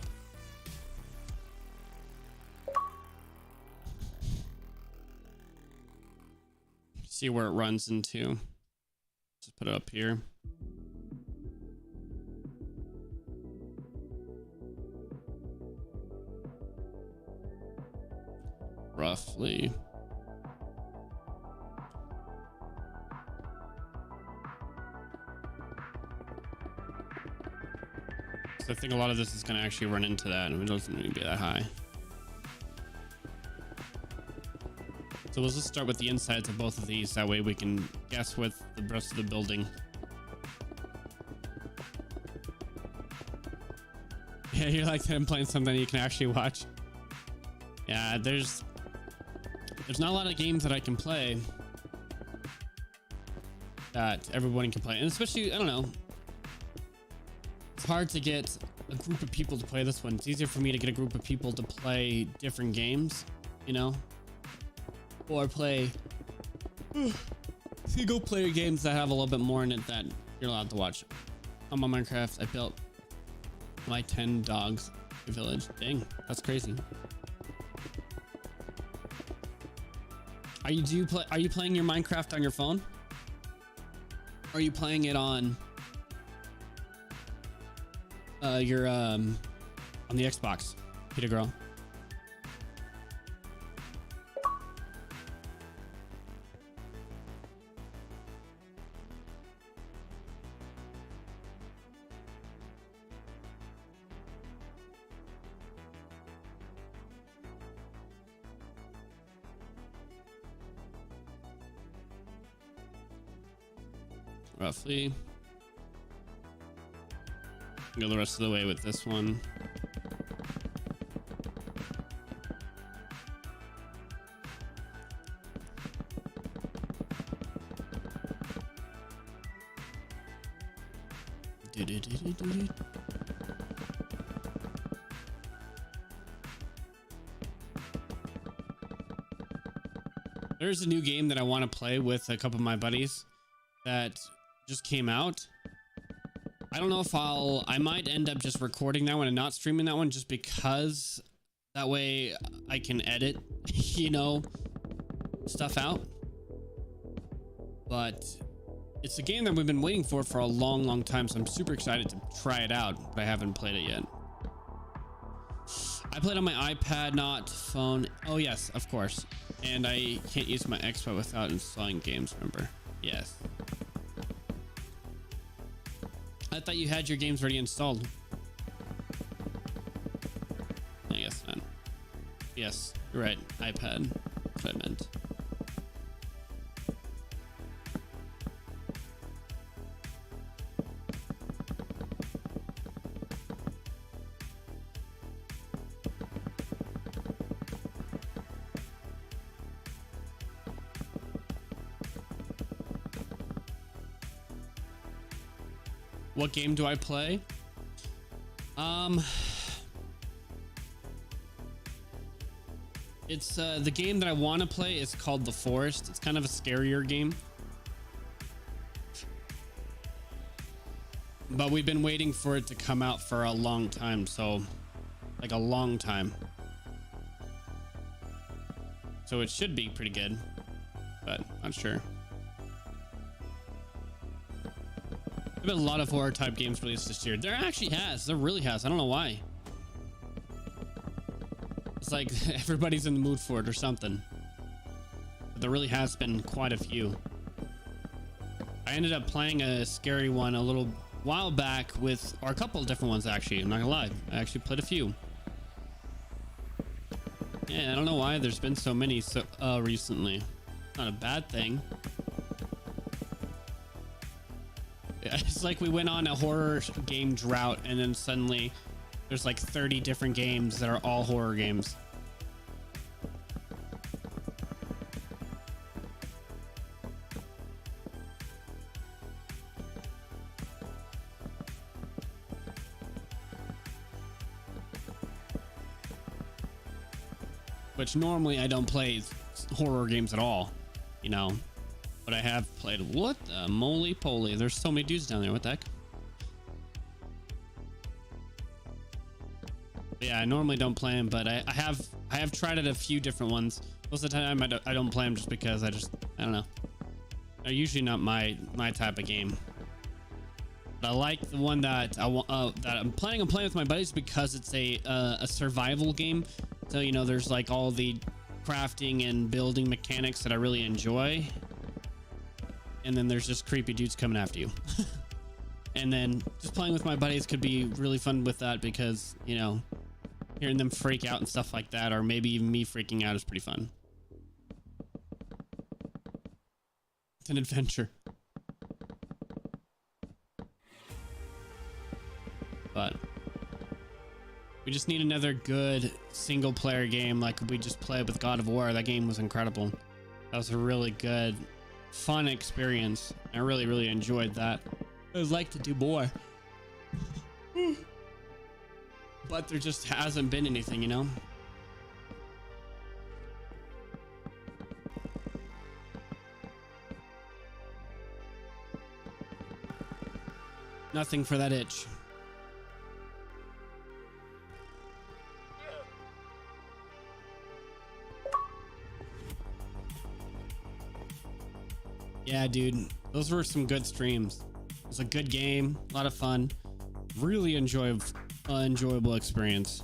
Speaker 1: See where it runs into. Just put it up here. Roughly. So I think a lot of this is going to actually run into that, and it doesn't need to be that high. So let's just start with the insides of both of these. That way we can guess with the rest of the building. Yeah, you like that I'm playing something you can actually watch. Yeah, there's not a lot of games that I can play that everyone can play, and especially, I don't know, it's hard to get a group of people to play this one. It's easier for me to get a group of people to play different games, you know, or play single player games that have a little bit more in it that you're allowed to watch. On my Minecraft, I built my 10 dogs village. Dang, that's crazy. Are you playing your Minecraft on your phone? Or are you playing it on your on the Xbox, Peter Girl? Roughly. Go the rest of the way with this one. There's a new game that I want to play with a couple of my buddies that just came out. I don't know if I might end up just recording that one and not streaming that one, just because that way I can edit, you know, stuff out. But it's a game that we've been waiting for a long time, so I'm super excited to try it out, but I haven't played it yet. I played on my iPad, not phone. Oh yes, of course. And I can't use my Xbox without installing games, remember? Yes. I thought you had your games already installed. I guess not. Yes, you're right. iPad. That's what I meant. What game do I play? It's the game that I want to play is called The Forest. It's kind of a scarier game, but we've been waiting for it to come out for a long time. So like a long time. So it should be pretty good, but not sure. There's been a lot of horror type games released this year. There really has. I don't know why. It's like everybody's in the mood for it or something. But there really has been quite a few. I ended up playing a scary one a little while back with, or a couple of different ones actually. I'm not gonna lie. I actually played a few. Yeah, I don't know why there's been so many recently. Not a bad thing. It's like we went on a horror game drought and then suddenly there's like 30 different games that are all horror games. Which normally I don't play horror games at all, you know, but I have played. What the moly poly? There's so many dudes down there. What the heck? Yeah, I normally don't play them, but I have tried it a few different ones. Most of the time I don't play them just because I don't know. They're usually not my type of game. But I like the one that that I'm planning on playing with my buddies because it's a survival game. So, you know, there's like all the crafting and building mechanics that I really enjoy. And then there's just creepy dudes coming after you. And then just playing with my buddies could be really fun with that because, you know, hearing them freak out and stuff like that, or maybe even me freaking out, is pretty fun. It's an adventure. But we just need another good single player game like we just played with God of War. That game was incredible. That was a really good, fun experience. I really, really enjoyed that. I would like to do more. But there just hasn't been anything, you know? Nothing for that itch. Yeah, dude, those were some good streams. It was a good game, a lot of fun, really enjoyable experience.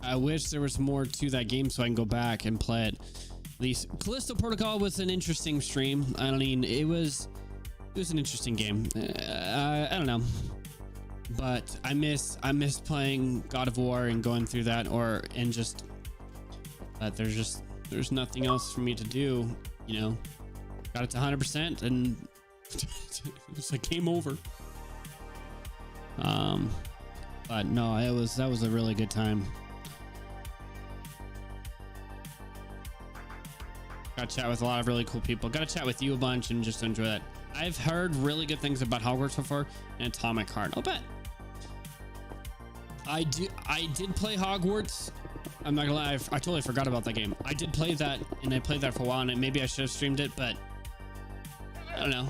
Speaker 1: I wish there was more to that game so I can go back and play it. At least Callisto Protocol was an interesting stream. I mean, it was an interesting game. I don't know, but I miss playing God of War and going through that, and just that there's nothing else for me to do, you know. Got it to 100% and it's like game over. But no, that was a really good time. Got to chat with a lot of really cool people. Got to chat with you a bunch and just enjoy that. I've heard really good things about Hogwarts so far and Atomic Heart. I'll bet. I did play Hogwarts. I'm not gonna lie, I totally forgot about that game. I did play that, and I played that for a while, and maybe I should have streamed it, but I don't know.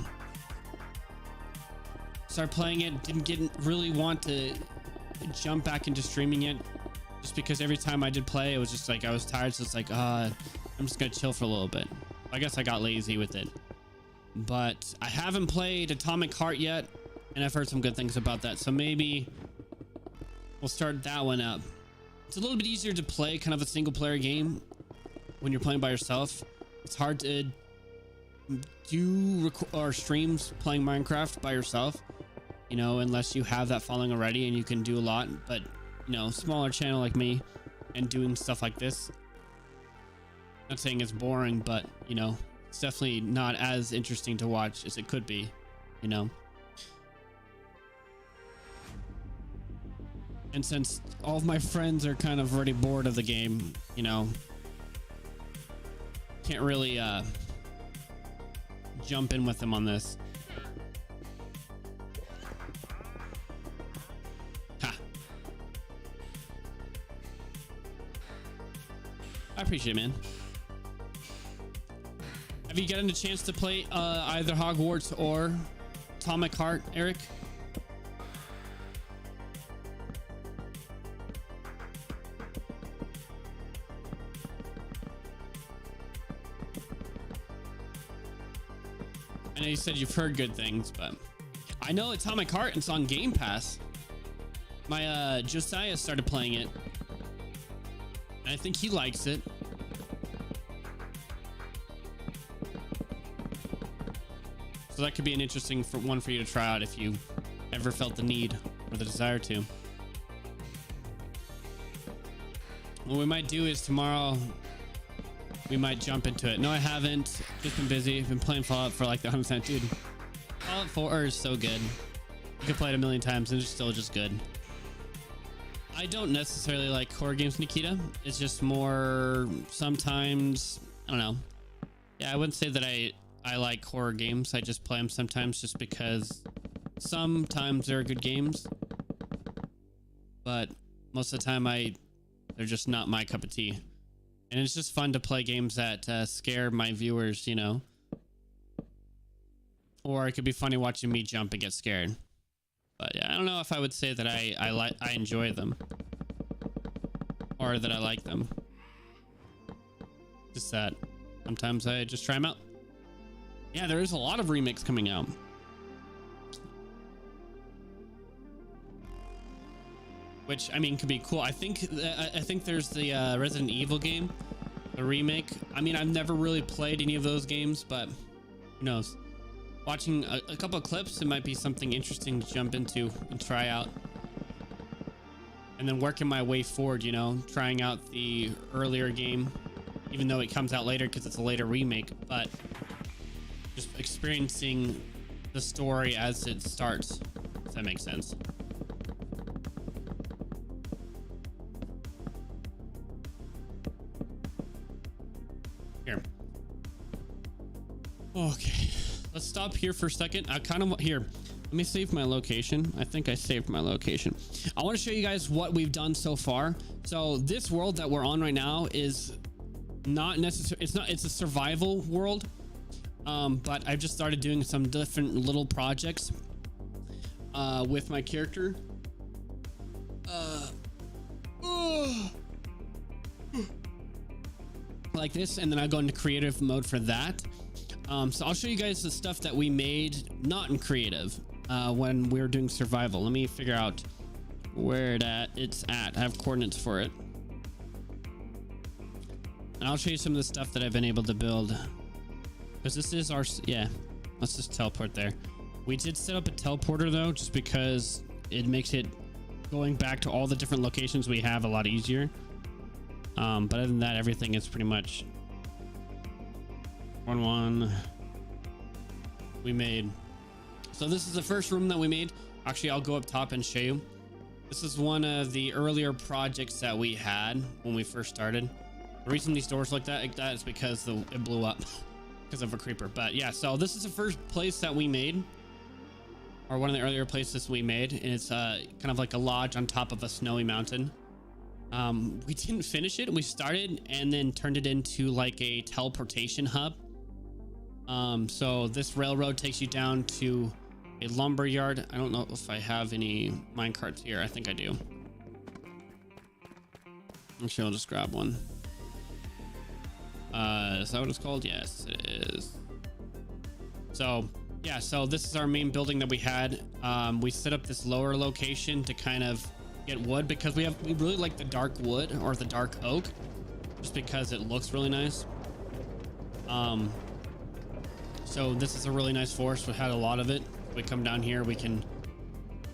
Speaker 1: Started playing it, didn't really want to jump back into streaming it, just because every time I did play, it was just like I was tired, so it's like, I'm just gonna chill for a little bit. I guess I got lazy with it. But I haven't played Atomic Heart yet, and I've heard some good things about that, so maybe we'll start that one up. It's a little bit easier to play kind of a single player game when you're playing by yourself. It's hard to do streams playing Minecraft by yourself, you know, unless you have that following already and you can do a lot. But, you know, smaller channel like me and doing stuff like this, not saying it's boring, but, you know, it's definitely not as interesting to watch as it could be, you know. And since all of my friends are kind of already bored of the game, you know, can't really jump in with them on this. I appreciate it, man. Have you gotten a chance to play either Hogwarts or Atomic Heart, Eric? I know you said you've heard good things, but I know Atomic Heart, it's on Game Pass. My Josiah started playing it, and I think he likes it. So that could be an interesting one for you to try out if you ever felt the need or the desire to. What we might do is tomorrow we might jump into it. No, I haven't. Just been busy. I've been playing Fallout for like the 100th. Dude, Fallout 4 is so good. You can play it a million times and it's still just good. I don't necessarily like horror games, Nikita. It's just more sometimes, I don't know. Yeah, I wouldn't say that I like horror games. I just play them sometimes just because sometimes they're good games. But most of the time they're just not my cup of tea. And it's just fun to play games that scare my viewers, you know. Or it could be funny watching me jump and get scared. But yeah, I don't know if I would say that I enjoy them. Or that I like them. Just that sometimes I just try them out. Yeah, there is a lot of remakes coming out. Which, I mean, could be cool. I think there's the Resident Evil game, the remake. I mean, I've never really played any of those games, but who knows? Watching a couple of clips, it might be something interesting to jump into and try out. And then working my way forward, you know, trying out the earlier game, even though it comes out later because it's a later remake, but just experiencing the story as it starts, if that makes sense. Here. Okay, let's stop here for a second. I kind of here. Let me save my location. I think I saved my location. I want to show you guys what we've done so far. So this world that we're on right now is not necessarily, it's a survival world. But I've just started doing some different little projects with my character. Like this, and then I go into creative mode for that. So I'll show you guys the stuff that we made not in creative when we were doing survival. Let me figure out where it's at. I have coordinates for it, and I'll show you some of the stuff that I've been able to build. Because this is our, yeah, let's just teleport there. We did set up a teleporter though, just because it makes it going back to all the different locations we have a lot easier. But other than that, everything is pretty much one we made. So this is the first room that we made. Actually, I'll go up top and show you. This is one of the earlier projects that we had when we first started. The reason these doors look like that is because it blew up because of a creeper. But yeah, so this is the first place that we made, or one of the earlier places we made, and it's kind of like a lodge on top of a snowy mountain. We didn't finish it. We started and then turned it into like a teleportation hub. So this railroad takes you down to a lumber yard. I don't know if I have any mine carts here. I think I do. Actually, I'll just grab one. Is that what it's called? Yes, it is. So yeah, so this is our main building that we had. We set up this lower location to kind of get wood because we really like the dark wood or the dark oak, just because it looks really nice. So this is a really nice forest. We had a lot of it. We come down here, we can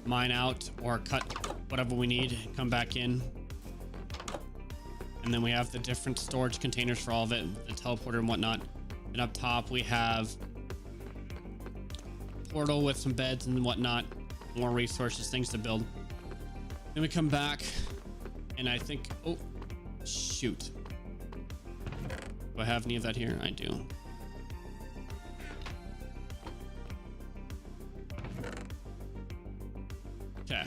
Speaker 1: mine out or cut whatever we need, come back in. And then we have the different storage containers for all of it, the teleporter and whatnot. And up top we have portal with some beds and whatnot, more resources, things to build. Then we come back and I think, oh shoot, do I have any of that here? I do. Okay,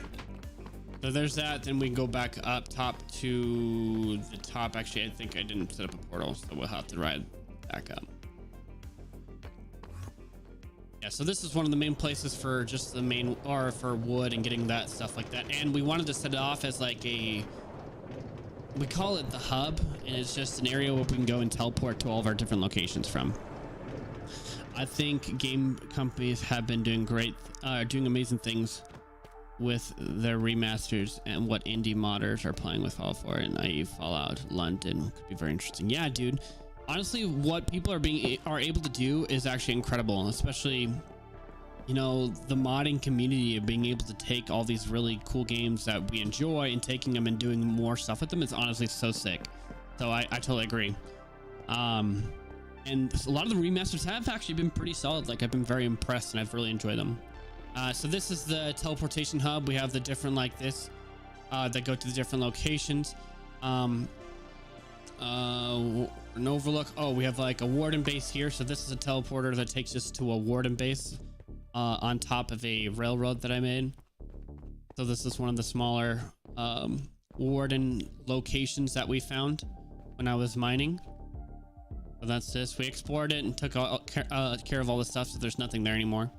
Speaker 1: So there's that. Then we can go back up top to the top. Actually, I think I didn't set up a portal, so we'll have to ride back up. Yeah, so this is one of the main places for just the main, or for wood and getting that stuff like that. And we wanted to set it off as like a, we call it the hub, and it's just an area where we can go and teleport to all of our different locations from. I think game companies have been doing doing amazing things with their remasters, and what indie modders are playing with Fallout 4 and i.e. Fallout London could be very interesting. Yeah, dude. Honestly, what people are able to do is actually incredible, especially, you know, the modding community of being able to take all these really cool games that we enjoy and taking them and doing more stuff with them is honestly so sick. So I totally agree. And a lot of the remasters have actually been pretty solid. Like, I've been very impressed and I've really enjoyed them. So this is the teleportation hub. We have the different like this that go to the different locations. An overlook. Oh, we have like a warden base here. So this is a teleporter that takes us to a warden base on top of a railroad that I made. So this is one of the smaller warden locations that we found when I was mining. So that's this. We explored it and took care of all the stuff, so there's nothing there anymore.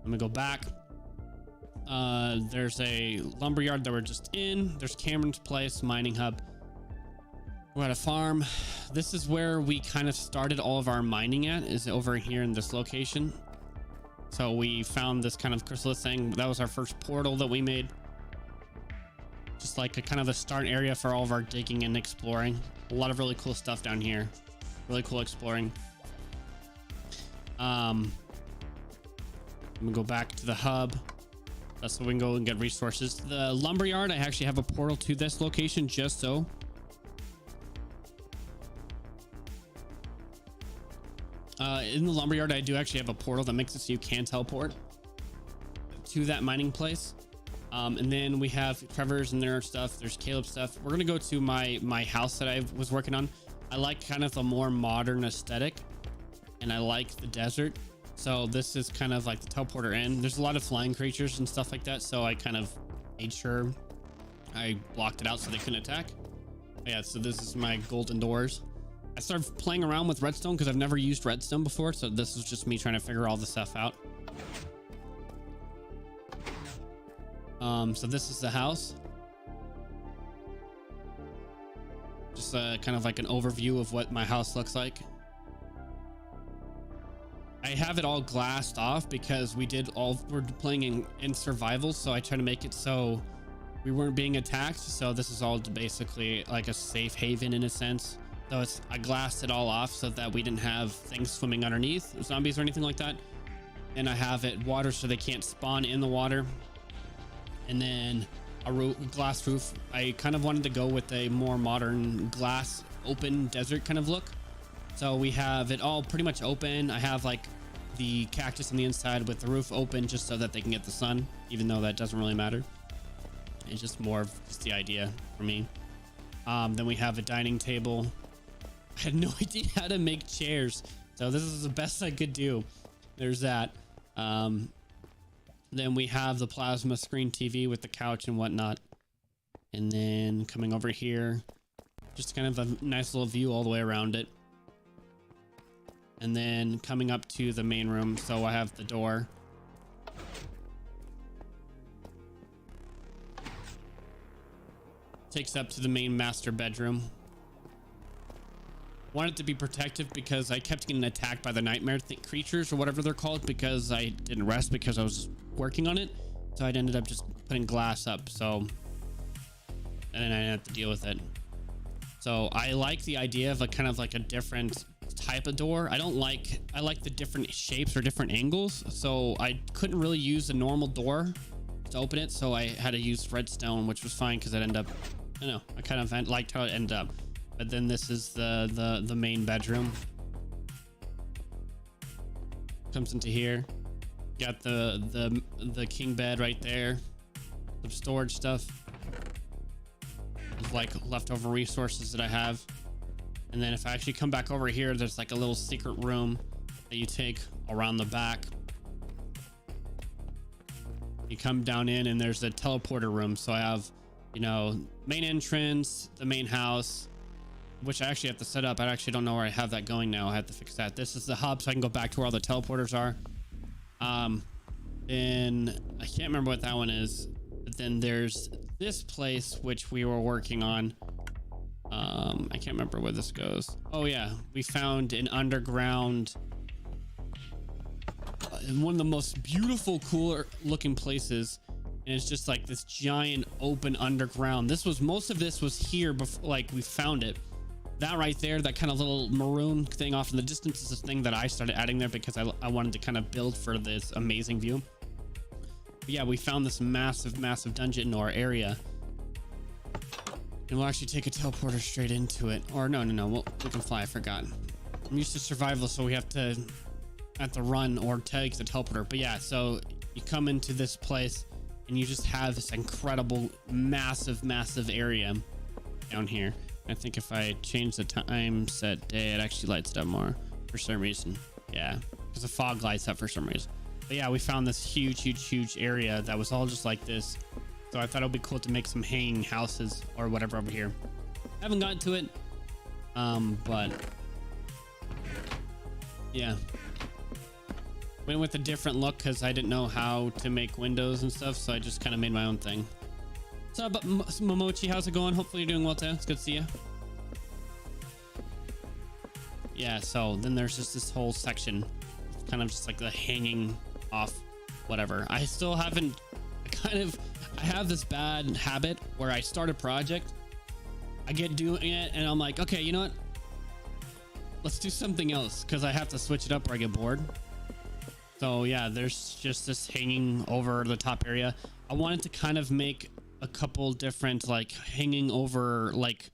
Speaker 1: Let me go back. There's a lumberyard that we're just in. There's Cameron's place, mining hub. We're at a farm. This is where we kind of started all of our mining at, is over here in this location. So we found this kind of chrysalis thing. That was our first portal that we made. Just like a kind of a start area for all of our digging and exploring. A lot of really cool stuff down here. Really cool exploring. I'm gonna go back to the hub. That's so we can go and get resources. The lumberyard, I actually have a portal to this location just so. In the lumberyard, I do actually have a portal that makes it so you can teleport to that mining place. And then we have Trevor's and their stuff. There's Caleb's stuff. We're gonna go to my house that I was working on. I like kind of a more modern aesthetic, and I like the desert. So this is kind of like the teleporter in. There's a lot of flying creatures and stuff like that. So I kind of made sure I blocked it out so they couldn't attack. Yeah, so this is my golden doors. I started playing around with redstone because I've never used redstone before. So this is just me trying to figure all this stuff out. So this is the house. Just kind of like an overview of what my house looks like. I have it all glassed off because we're playing in survival, so I try to make it so we weren't being attacked. So this is all basically like a safe haven in a sense. So I glassed it all off so that we didn't have things swimming underneath, zombies or anything like that. And I have it water so they can't spawn in the water. And then a glass roof. I kind of wanted to go with a more modern glass open desert kind of look. So we have it all pretty much open. I have like the cactus on the inside with the roof open just so that they can get the sun, even though that doesn't really matter. It's just more of just the idea for me. Then we have a dining table. I had no idea how to make chairs, so this is the best I could do. There's that. Then we have the plasma screen TV with the couch and whatnot. And then coming over here, just kind of a nice little view all the way around it. And then coming up to the main room, so I have the door. Takes up to the main master bedroom. Want it to be protective because I kept getting attacked by the nightmare creatures or whatever they're called because I didn't rest because I was working on it. So I ended up just putting glass up. So, and then I didn't have to deal with it. So I like the idea of a kind of like a different type of door. I like the different shapes or different angles. So I couldn't really use a normal door to open it. So I had to use redstone, which was fine because it ended up, I don't know, I kind of liked how it ended up. But then this is the main bedroom. Comes into here. Got the king bed right there. Some storage stuff. There's like leftover resources that I have. And then if I actually come back over here, there's like a little secret room that you take around the back. You come down in and there's a teleporter room. So I have, you know, main entrance, the main house, which I actually have to set up. I actually don't know where I have that going now. I have to fix that. This is the hub, so I can go back to where all the teleporters are. Then I can't remember what that one is, but then there's this place which we were working on. I can't remember where this goes. Oh yeah, we found an underground, one of the most beautiful, cooler looking places, and it's just like this giant open underground. Most of this was here before, like, we found it. That right there, that kind of little maroon thing off in the distance, is this thing that I started adding there because I wanted to kind of build for this amazing view. But yeah, we found this massive dungeon or area, and we'll actually take a teleporter straight into it. Or no, we can fly. I forgot. I'm used to survival, so we have to run or take the teleporter. But yeah, so you come into this place and you just have this incredible, massive area down here. I think if I change the time set day, it actually lights it up more for some reason. Yeah, because the fog lights up for some reason. But yeah, we found this huge area that was all just like this. So I thought it would be cool to make some hanging houses or whatever over here. I haven't gotten to it, but yeah, went with a different look because I didn't know how to make windows and stuff. So I just kind of made my own thing. What's up, Momochi? How's it going? Hopefully you're doing well too. It's good to see you. Yeah, so then there's just this whole section, kind of just like the hanging off whatever. I still haven't, I have this bad habit where I start a project, I get doing it, and I'm like, okay, you know what? Let's do something else, because I have to switch it up or I get bored. So yeah, there's just this hanging over the top area. I wanted to kind of make a couple different, like, hanging over, like,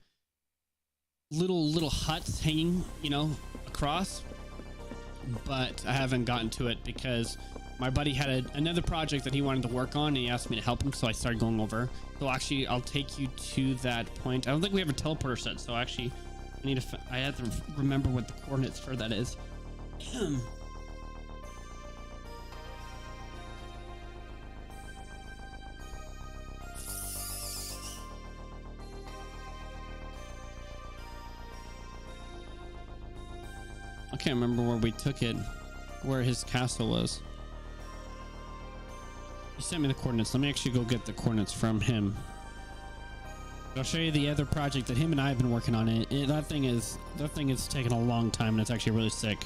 Speaker 1: little huts hanging, you know, across, but I haven't gotten to it because my buddy had another project that he wanted to work on, and he asked me to help him, so I started going over. So actually, I'll take you to that point. I don't think we have a teleporter set, so actually I have to remember what the coordinates for that is. I can't remember where we took it, where his castle was. He sent me the coordinates. Let me actually go get the coordinates from him. I'll show you the other project that him and I have been working on. That thing is taking a long time, and it's actually really sick.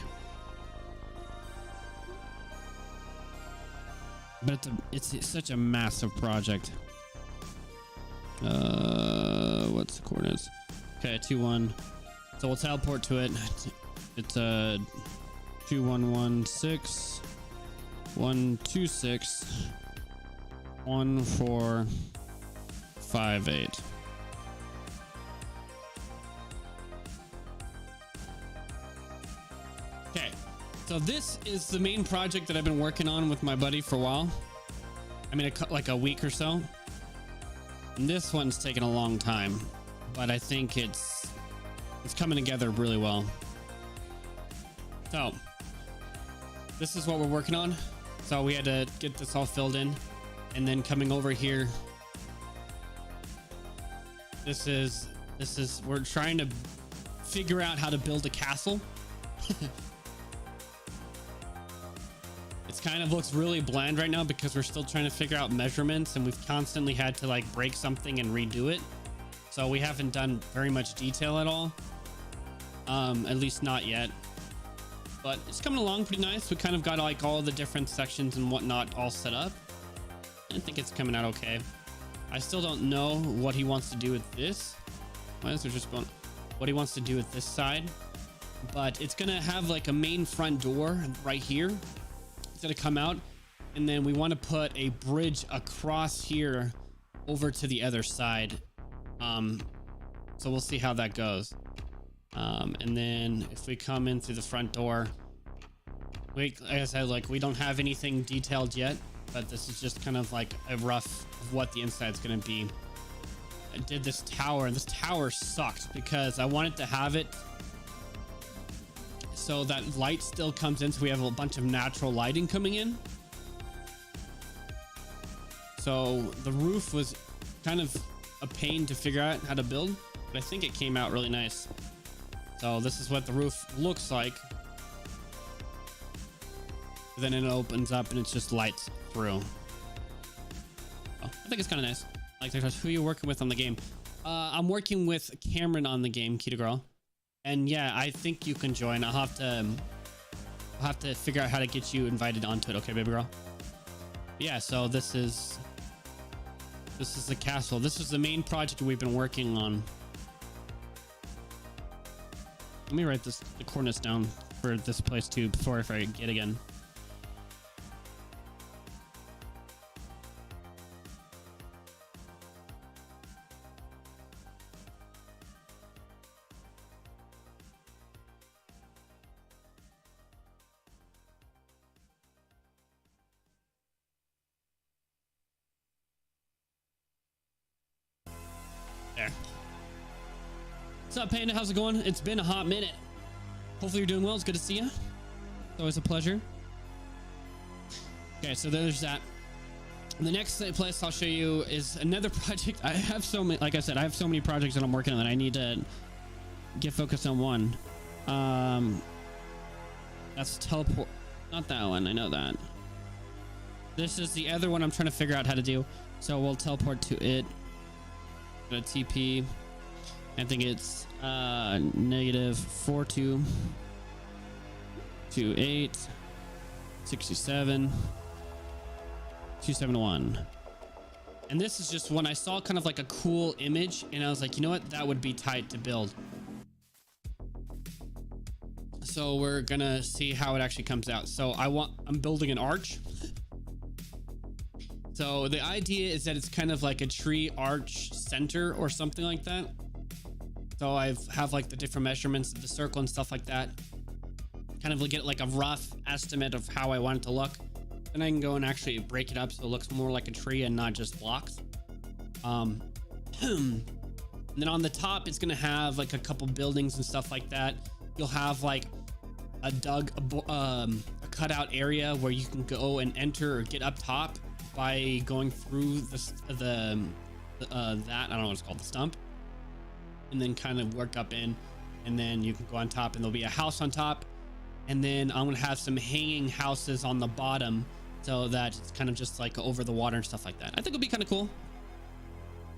Speaker 1: But it's such a massive project. What's the coordinates? Okay, 2-1. So we'll teleport to it. It's 2116 126 1458. Okay, so this is the main project that I've been working on with my buddy for a while. I mean, like a week or so. And this one's taken a long time, but I think it's coming together really well. So this is what we're working on. So we had to get this all filled in, and then coming over here, this is we're trying to figure out how to build a castle. It's kind of looks really bland right now because we're still trying to figure out measurements, and we've constantly had to, like, break something and redo it. So we haven't done very much detail at all. At least not yet. But it's coming along pretty nice. We kind of got, like, all the different sections and whatnot all set up. I think it's coming out okay. I still don't know what he wants to do with this. Why is there just going? What he wants to do with this side? But it's gonna have, like, a main front door right here. It's gonna come out, and then we want to put a bridge across here over to the other side. So we'll see how that goes. And then if we come in through the front door, like I said, like, we don't have anything detailed yet, but this is just kind of like a rough of what the inside's going to be. I did this tower, and this tower sucked because I wanted to have it so that light still comes in, so we have a bunch of natural lighting coming in. So the roof was kind of a pain to figure out how to build, but I think it came out really nice. So this is what the roof looks like. Then it opens up and it's just lights through. Oh, I think it's kind of nice. Like, who are you working with on the game? I'm working with Cameron on the game, Kita Girl. And yeah, I think you can join. I'll have to figure out how to get you invited onto it. Okay, baby girl. Yeah, so this is the castle. This is the main project we've been working on. Let me write the coordinates down for this place too before I forget again. There. What's up, Panda? How's it going? It's been a hot minute. Hopefully you're doing well. It's good to see you. It's always a pleasure. Okay, so there's that. The next place I'll show you is another project. I have so many, like I said, I have so many projects that I'm working on that I need to get focused on one. That's teleport. Not that one. I know that. This is the other one I'm trying to figure out how to do. So we'll teleport to it. Go to TP. I think it's -4228 67 271. And this is just when I saw kind of like a cool image and I was like, you know what, that would be tight to build. So we're gonna see how it actually comes out. So I'm building an arch. So the idea is that it's kind of like a tree arch center or something like that. So I have like the different measurements of the circle and stuff like that. Kind of get like a rough estimate of how I want it to look. Then I can go and actually break it up so it looks more like a tree and not just blocks. And then on the top, it's going to have like a couple buildings and stuff like that. You'll have like a cutout area where you can go and enter or get up top by going through that, I don't know what it's called, the stump, and then kind of work up in, and then you can go on top and there'll be a house on top. And then I'm going to have some hanging houses on the bottom so that it's kind of just like over the water and stuff like that. I think it'll be kind of cool.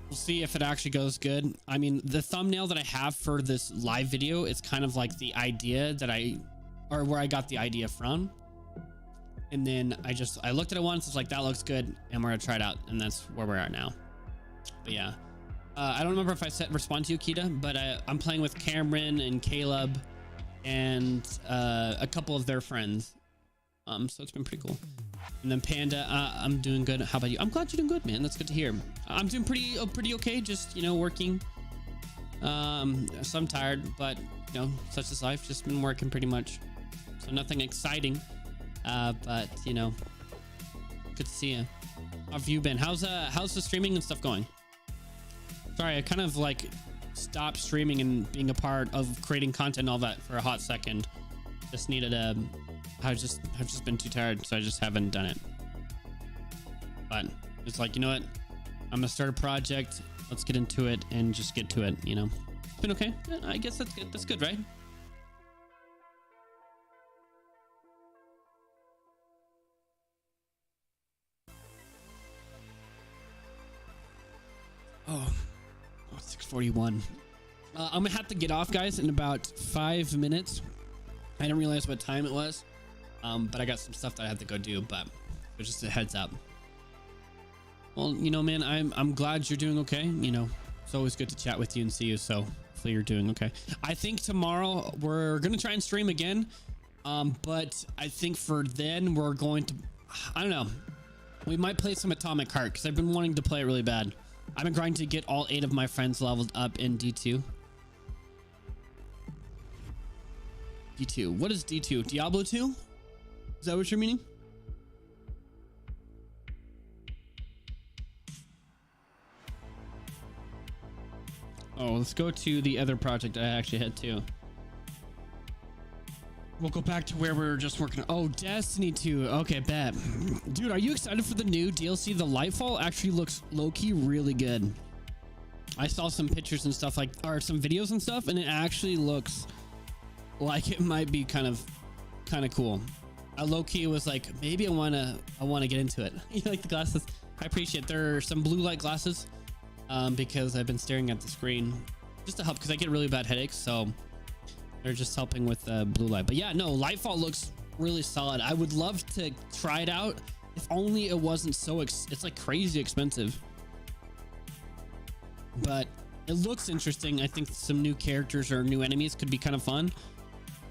Speaker 1: We'll see if it actually goes good. I mean, the thumbnail that I have for this live video is kind of like the idea that where I got the idea from. And then I looked at it once. It's like, that looks good. And we're going to try it out. And that's where we're at now. But yeah, I don't remember if I respond to you, Kita, but I'm playing with Cameron and Caleb and a couple of their friends. So it's been pretty cool. And then Panda, I'm doing good. How about you? I'm glad you're doing good, man. That's good to hear. I'm doing pretty okay. Just, working. So I'm tired, but such is life. Just been working pretty much. So nothing exciting. But good to see you. How have you been? How's the streaming and stuff going? Sorry, I kind of like stopped streaming and being a part of creating content and all that for a hot second. Just needed I've just been too tired, so I just haven't done it. But it's like, you know what? I'm gonna start a project. Let's get into it and just get to it. It's been okay. I guess that's good. That's good, right? Oh, 6:41. I'm gonna have to get off, guys, in about 5 minutes. I didn't realize what time it was, but I got some stuff that I had to go do. But it was just a heads up. Well, man, I'm glad you're doing okay. It's always good to chat with you and see you. So hopefully you're doing okay. I think tomorrow we're gonna try and stream again, but I think for then we're going to, I don't know, we might play some Atomic Heart because I've been wanting to play it really bad. I've been trying to get all 8 of my friends leveled up in D2. D2. What is D2? Diablo 2? Is that what you're meaning? Oh, let's go to the other project I actually had too. We'll go back to where we were just working. Oh, Destiny 2. Okay, bet. Dude, are you excited for the new DLC? The Lightfall actually looks low-key really good. I saw some pictures and stuff or some videos and stuff, and it actually looks like it might be kind of cool. I low-key was like, maybe I wanna get into it. You like the glasses? I appreciate there are some blue light glasses because I've been staring at the screen just to help because I get really bad headaches, so they're just helping with blue light. But yeah, no, Lightfall looks really solid. I would love to try it out if only it wasn't so it's like crazy expensive, but it looks interesting. I think some new characters or new enemies could be kind of fun.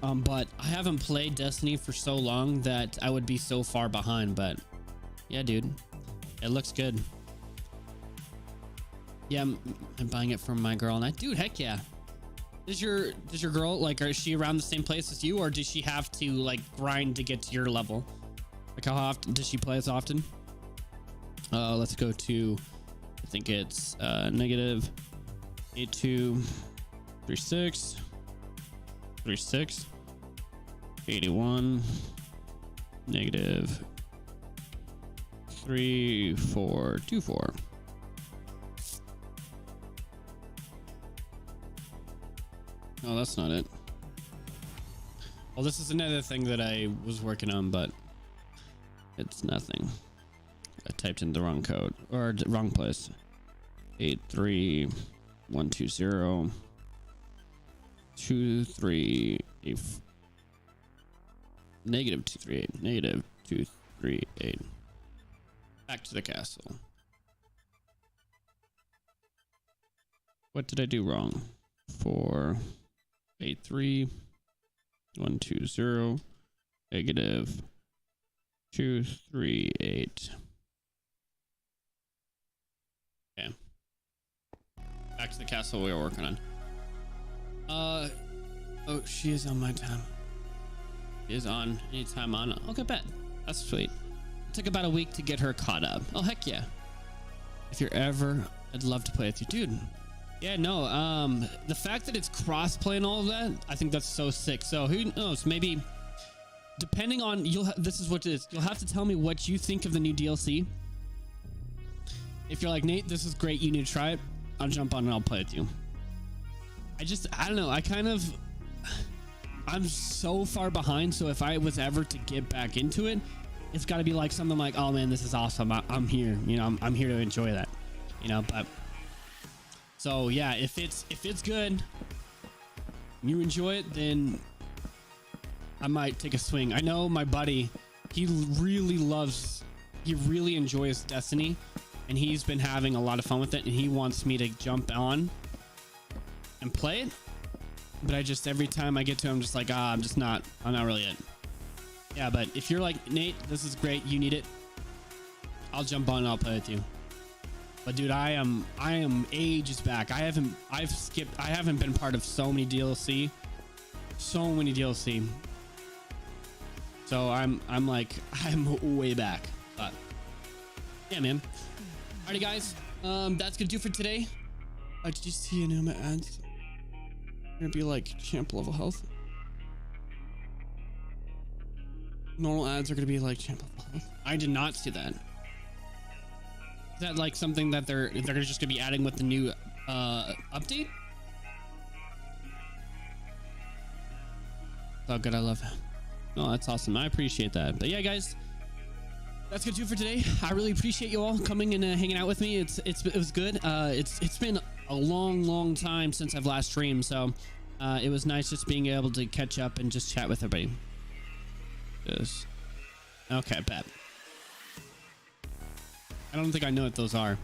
Speaker 1: But I haven't played Destiny for so long that I would be so far behind. But yeah, dude, it looks good. Yeah, I'm buying it from my girl, and dude, heck yeah. Does your girl, like, is she around the same place as you, or does she have to like grind to get to your level? Like, how often does she play as often? Let's go to, I think it's negative 8236 36 81 negative 3424. Oh, that's not it. Well, this is another thing that I was working on, but it's nothing. I typed in the wrong code or the wrong place. 83120 238 negative 238 negative 238. Back to the castle. What did I do wrong? 483 negative 238. Okay. Back to the castle we were working on. Oh, she is on my time. She is on anytime on. Okay, bet. That's sweet. It took about a week to get her caught up. Oh, heck yeah. If you're ever, I'd love to play with you, dude. Yeah, no, the fact that it's cross-play and all of that, I think that's so sick. So who knows, maybe depending on, this is what it is. You'll have to tell me what you think of the new DLC. If you're like, Nate, this is great, you need to try it, I'll jump on and I'll play with you. I don't know, I'm so far behind, so if I was ever to get back into it, it's got to be like something like, oh man, this is awesome, I'm here, you know, I'm here to enjoy that, you know. But so yeah, if it's good, you enjoy it, then I might take a swing. I know my buddy, he really enjoys Destiny, and he's been having a lot of fun with it, and he wants me to jump on and play it. But every time I get to him, I'm just like, I'm not really it. Yeah, but if you're like, Nate, this is great, you need it, I'll jump on and I'll play with you. But dude, I am ages back. I haven't been part of so many DLC. So I'm way back. But yeah, man. Alrighty, guys. That's gonna do for today. Did you see any of my ads? Gonna be like champ level health. Normal ads are gonna be like champ level health. I did not see that. Is that like something that they're just gonna be adding with the new update? Oh, good. I love it. No, that's awesome. I appreciate that. But yeah, guys, that's gonna do for today. I really appreciate you all coming and hanging out with me. It was good. It's been a long time since I've last streamed, so it was nice just being able to catch up and just chat with everybody. Yes. Okay, bet. I don't think I know what those are,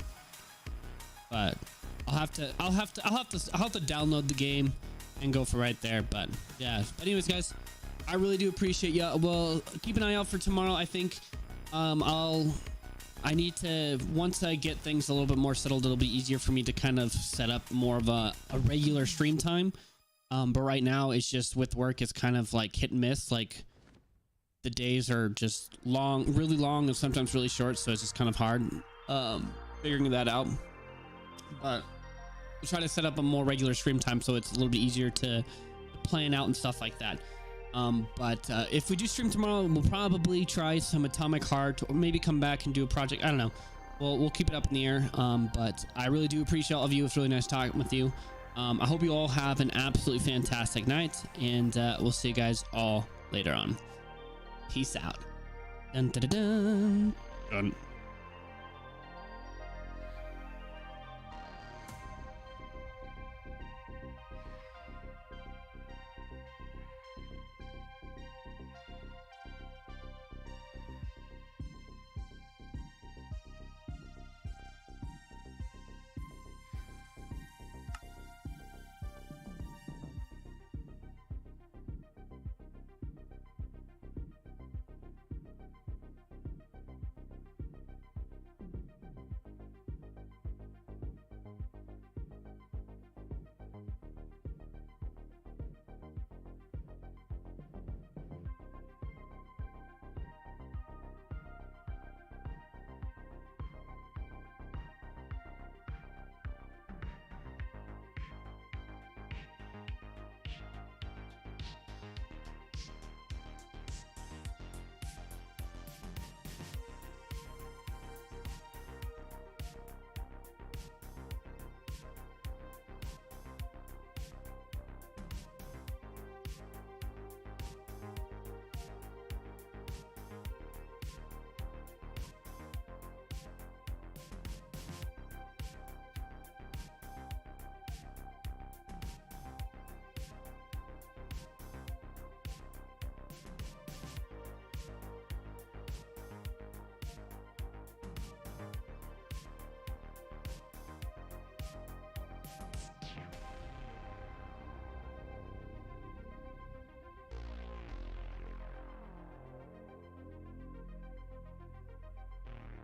Speaker 1: but I'll have to download the game and go for right there. But yeah. But anyways, guys, I really do appreciate you. Well, keep an eye out for tomorrow. I think I need to, once I get things a little bit more settled, it'll be easier for me to kind of set up more of a regular stream time. But right now it's just with work, it's kind of like hit and miss. Like the days are just really long and sometimes really short. So it's just kind of hard figuring that out. But we'll try to set up a more regular stream time so it's a little bit easier to plan out and stuff like that. But if we do stream tomorrow, we'll probably try some Atomic Heart, or maybe come back and do a project. I don't know. We'll keep it up in the air. But I really do appreciate all of you. It's really nice talking with you. I hope you all have an absolutely fantastic night, and we'll see you guys all later on. Peace out. Dun, dun, dun, dun. Dun.